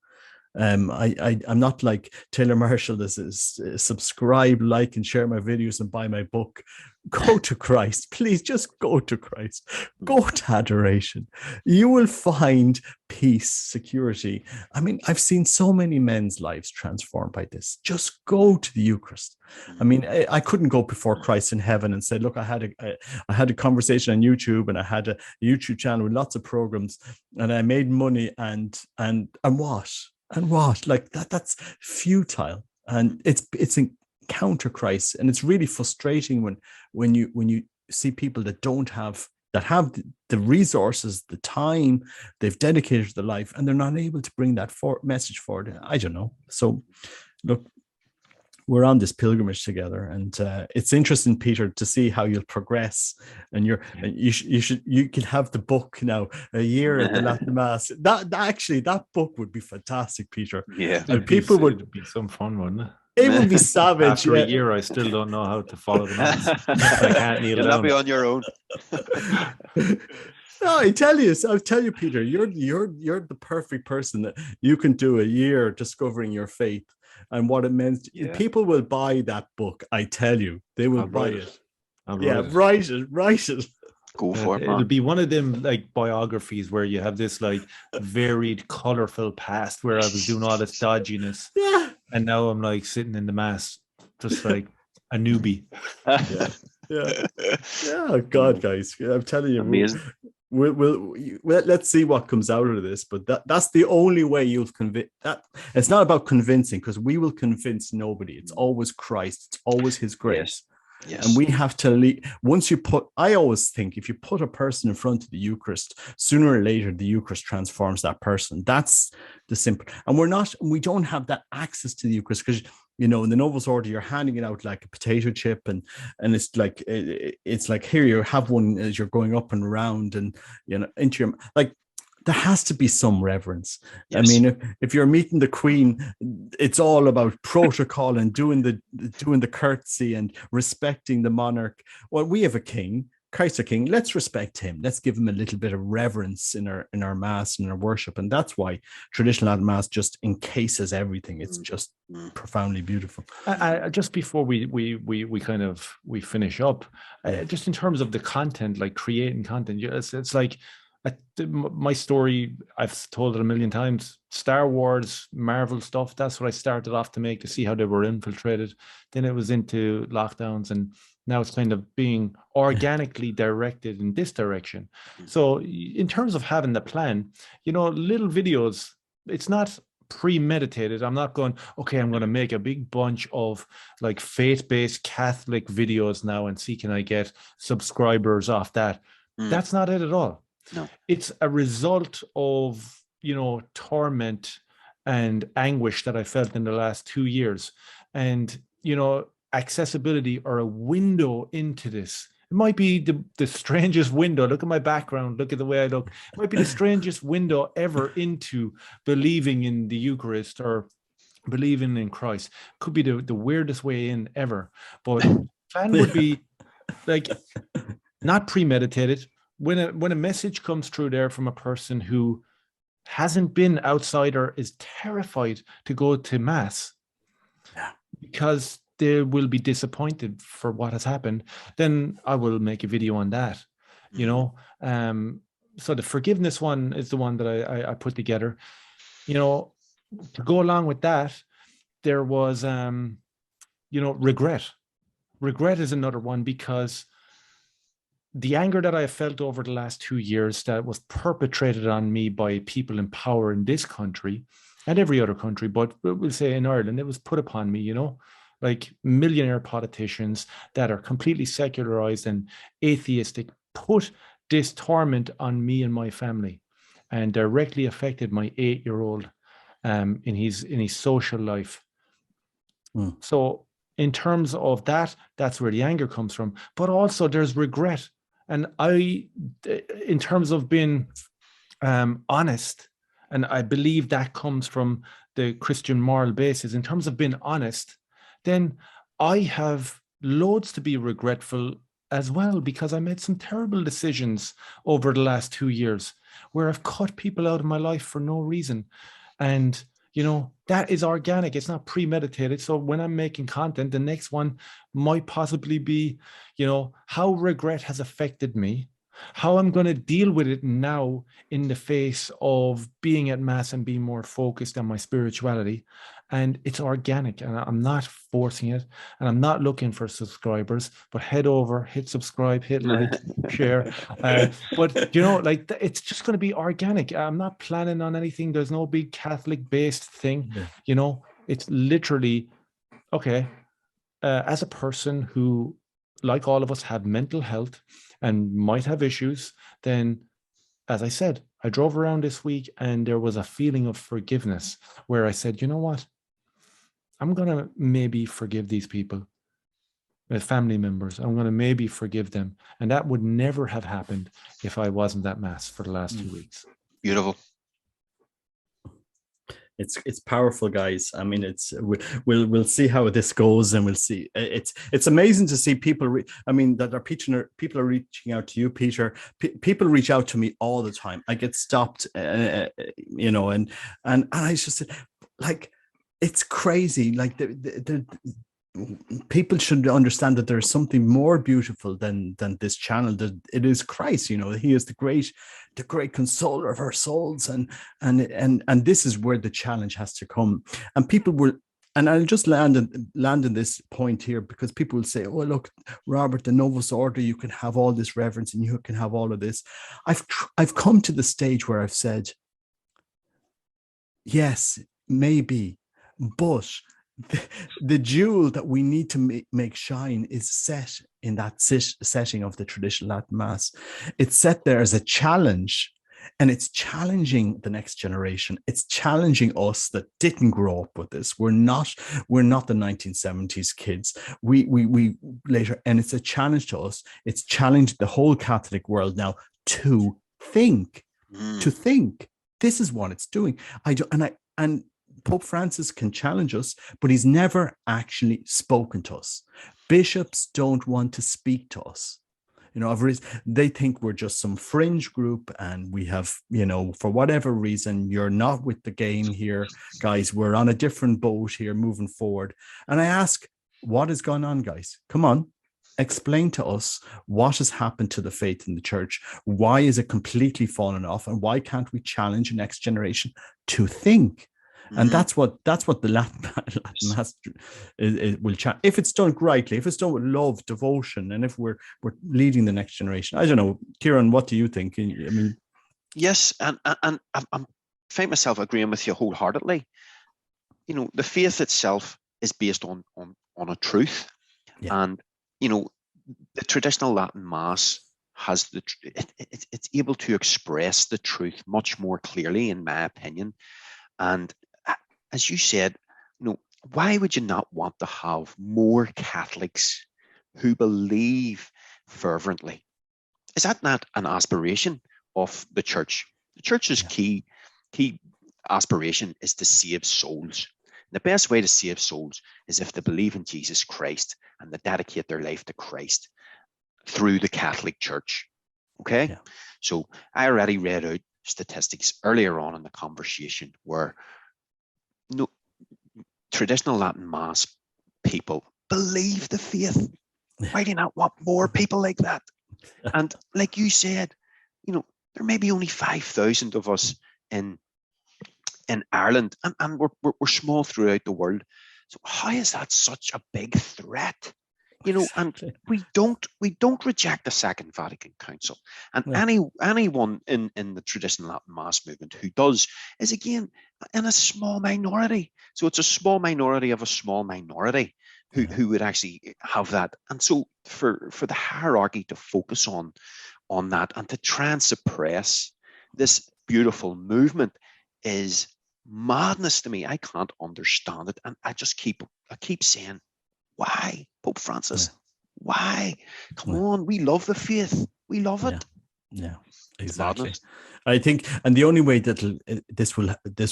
I'm not like Taylor Marshall. This is subscribe, like, and share my videos and buy my book. Go to Christ, please. Just go to Christ. Go to adoration. You will find peace, security. I've seen so many men's lives transformed by this. Just go to the Eucharist. I couldn't go before Christ in heaven and say, look, I had a conversation on YouTube, and I had a YouTube channel with lots of programs, and I made money, and what? And what? Like that's futile, and it's encounter Christ, and it's really frustrating when you see people that have the resources, the time they've dedicated to their life, and they're not able to bring that message forward. I don't know. So, look, we're on this pilgrimage together, and it's interesting, Peter, to see how you'll progress. And you can have the book now, a year at the Latin Mass. That book would be fantastic, Peter. Yeah, and people would be some fun, wouldn't it? It would be savage. After a year, I still don't know how to follow the Mass. I can't kneel down. You'll not be on your own. No, I'll tell you, Peter, you're the perfect person that you can do a year discovering your faith and what it meant. Yeah. People will buy that book. I tell you, they will buy it. Write it. Go for it. It'll be one of them like biographies where you have this like varied, colorful past where I was doing all this dodginess, and now I'm like sitting in the Mass, just like a newbie. Yeah. God, guys, I'm telling you, amazing. We'll let's see what comes out of this, but that's the only way you'll convince. That it's not about convincing, because we will convince nobody. It's always Christ. It's always His grace. Yes. And we have to lead. I always think if you put a person in front of the Eucharist, sooner or later the Eucharist transforms that person. That's the simple. And we don't have that access to the Eucharist, because in the Novus Ordo you're handing it out like a potato chip, and it's like here, you have one as you're going up and around, and into your, like, there has to be some reverence. Yes. If you're meeting the Queen, it's all about protocol and doing the curtsy and respecting the monarch. Well, we have a king, Christ a king. Let's respect him. Let's give him a little bit of reverence in our Mass and our worship. And that's why traditional Latin Mass just encases everything. It's just profoundly beautiful. Just before we finish up, just in terms of the content, like creating content, it's like, my story, I've told it a million times. Star Wars, Marvel stuff, that's what I started off to make, to see how they were infiltrated. Then it was into lockdowns, and now it's kind of being organically directed in this direction. So in terms of having the plan, little videos, it's not premeditated. I'm not going, okay, I'm going to make a big bunch of like faith-based Catholic videos now and see, can I get subscribers off that? That's not it at all. No, it's a result of, torment and anguish that I felt in the last 2 years. And, accessibility, or a window into this. It might be the strangest window. Look at my background. Look at the way I look. It might be the strangest window ever into believing in the Eucharist or believing in Christ. Could be the weirdest way in ever. But plan would be like not premeditated. When a message comes through there from a person who hasn't been outside or is terrified to go to Mass because they will be disappointed for what has happened, then I will make a video on that. So the forgiveness one is the one that I put together. To go along with that, there was regret. Regret is another one, because the anger that I felt over the last 2 years that was perpetrated on me by people in power in this country and every other country, but we'll say in Ireland, it was put upon me, like millionaire politicians that are completely secularized and atheistic put this torment on me and my family, and directly affected my 8-year-old in his social life. So in terms of that, that's where the anger comes from. But also there's regret. And in terms of being honest, and I believe that comes from the Christian moral basis, in terms of being honest, then I have loads to be regretful as well, because I made some terrible decisions over the last 2 years where I've cut people out of my life for no reason. And that is organic. It's not premeditated. So when I'm making content, the next one might possibly be, how regret has affected me, how I'm going to deal with it now in the face of being at Mass and being more focused on my spirituality. And it's organic, and I'm not forcing it, and I'm not looking for subscribers, but head over, hit subscribe, hit like, share. But it's just going to be organic. I'm not planning on anything. There's no big Catholic based thing. It's literally, okay, as a person who, like all of us, have mental health and might have issues, then, as I said, I drove around this week and there was a feeling of forgiveness where I said, you know what? I'm going to maybe forgive these people, family members. I'm going to maybe forgive them. And that would never have happened if I wasn't at Mass for the last 2 weeks. Beautiful. It's powerful, guys. I mean, we'll see how this goes, and we'll see. It's amazing to see people. People are reaching out to you, Peter. People reach out to me all the time. I get stopped, and I just said, like, it's crazy. Like the people should understand that there's something more beautiful than this channel. That it is Christ. He is the great consoler of our souls, and this is where the challenge has to come. And people will, and I'll just land in this point here, because people will say, oh, look, Robert, the Novus Ordo, you can have all this reverence and you can have all of this. I've come to the stage where I've said, yes, maybe, but the jewel that we need to make shine is set in that setting of the traditional Latin Mass. It's set there as a challenge, and it's challenging the next generation. It's challenging us that didn't grow up with this. We're not the 1970s kids. We later, and it's a challenge to us. It's challenged the whole Catholic world now to think. To think. This is what it's doing. And Pope Francis can challenge us, but he's never actually spoken to us. Bishops don't want to speak to us. They think we're just some fringe group, and we have, for whatever reason, you're not with the game here, guys. We're on a different boat here moving forward. And I ask, what has gone on, guys? Come on. Explain to us what has happened to the faith in the church. Why is it completely fallen off? And why can't we challenge the next generation to think? And that's what the Latin Mass will chat. If it's done rightly, if it's done with love, devotion, and if we're leading the next generation. I don't know, Kieran, what do you think? I mean, yes, and I find myself agreeing with you wholeheartedly. The faith itself is based on a truth, and the traditional Latin Mass has it's able to express the truth much more clearly, in my opinion. And as you said, why would you not want to have more Catholics who believe fervently? Is that not an aspiration of the church? The church's key aspiration is to save souls. And the best way to save souls is if they believe in Jesus Christ and they dedicate their life to Christ through the Catholic Church. Okay? Yeah. So I already read out statistics earlier on in the conversation where traditional Latin Mass people believe the faith. Why do you not want more people like that? And like you said, there may be only 5,000 of us in Ireland, and we're small throughout the world. So how is that such a big threat? And we don't reject the Second Vatican Council. And anyone in the traditional Latin Mass movement who does is, again, in a small minority. So it's a small minority of a small minority who would actually have that. And so for the hierarchy to focus on that and to try and suppress this beautiful movement is madness to me. I can't understand it. And I keep saying, why, Pope Francis? Why? Come on, we love the faith. We love it. Yeah, exactly. I think, and the only way that this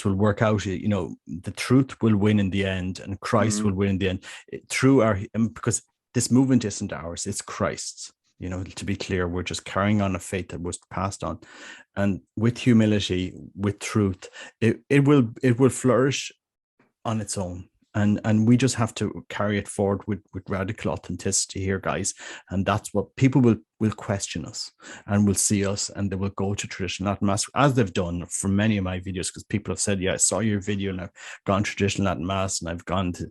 will work out, the truth will win in the end, and Christ will win in the end because this movement isn't ours; it's Christ's. To be clear, we're just carrying on a faith that was passed on, and with humility, with truth, it will flourish on its own. And we just have to carry it forward with radical authenticity here, guys. And that's what people will question us and will see us, and they will go to traditional Latin Mass, as they've done for many of my videos, because people have said, I saw your video and I've gone to traditional Latin Mass, and I've gone to,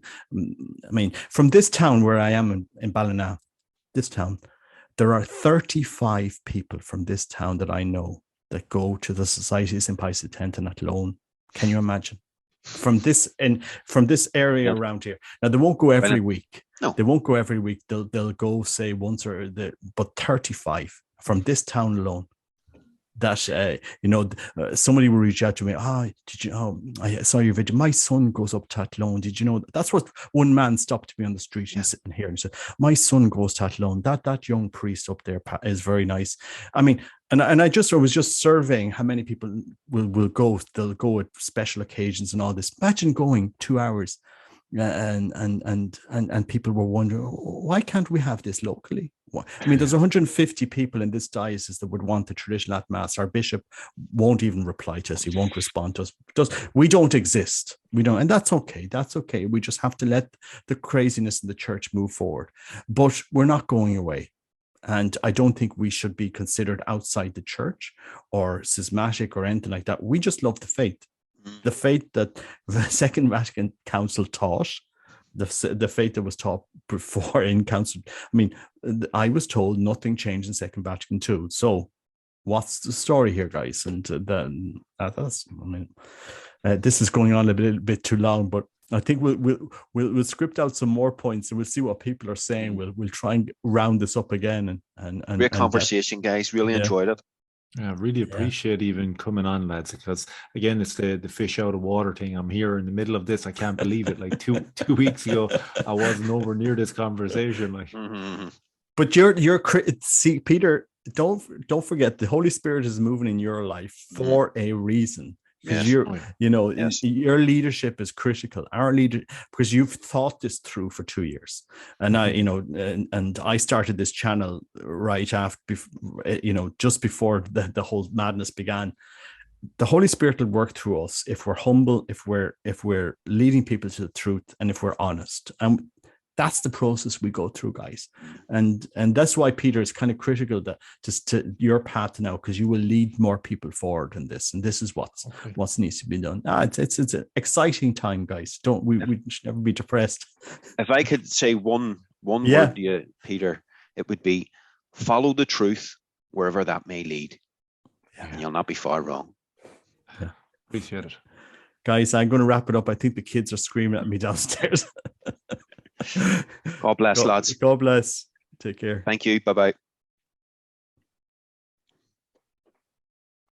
from this town where I am in Ballina, this town, there are 35 people from this town that I know that go to the Society of St. Pius X and at loan. Can you imagine? From this area around here. Now they won't go every week. No, they won't go every week. They'll go, say, once but 35 from this town alone. That somebody will reach out to me. Did you know? I saw your video. My son goes up to Athlone. Did you know? That's what one man stopped me on the street. He's sitting here and said, "My son goes to Athlone. That young priest up there is very nice." I mean, and I was just surveying how many people will go. They'll go at special occasions and all this. Imagine going 2 hours, and people were wondering, why can't we have this locally? There's 150 people in this diocese that would want the traditional Latin Mass. Our bishop won't even reply to us. He won't respond to us. We don't exist. We don't, and that's okay. That's okay. We just have to let the craziness in the church move forward. But we're not going away. And I don't think we should be considered outside the church or schismatic or anything like that. We just love the faith. The faith that the Second Vatican Council taught, the faith that was taught before in council. I was told nothing changed in Second Vatican II. So what's the story here, guys? And this is going on a little bit too long, but I think we'll script out some more points and we'll see what people are saying. We'll try and round this up again and great conversation, guys. Really enjoyed it. I really appreciate even coming on, lads, because again, it's the fish out of water thing. I'm here in the middle of this. I can't believe it. Like two weeks ago, I wasn't over near this conversation. Like, but see, Peter, don't forget, the Holy Spirit is moving in your life for a reason. Because your leadership is critical. Our leader, because you've thought this through for 2 years, and I started this channel right after, just before the whole madness began. The Holy Spirit will work through us if we're humble, if we're leading people to the truth, and if we're honest. And that's the process we go through, guys. And that's why, Peter, is kind of critical to your path now, because you will lead more people forward in this. And this is what needs to be done. It's an exciting time, guys. We should never be depressed. If I could say one word to you, Peter, it would be follow the truth wherever that may lead. And you'll not be far wrong. Yeah, appreciate it. Guys, I'm going to wrap it up. I think the kids are screaming at me downstairs. God bless, lads. God bless. Take care. Thank you. Bye-bye.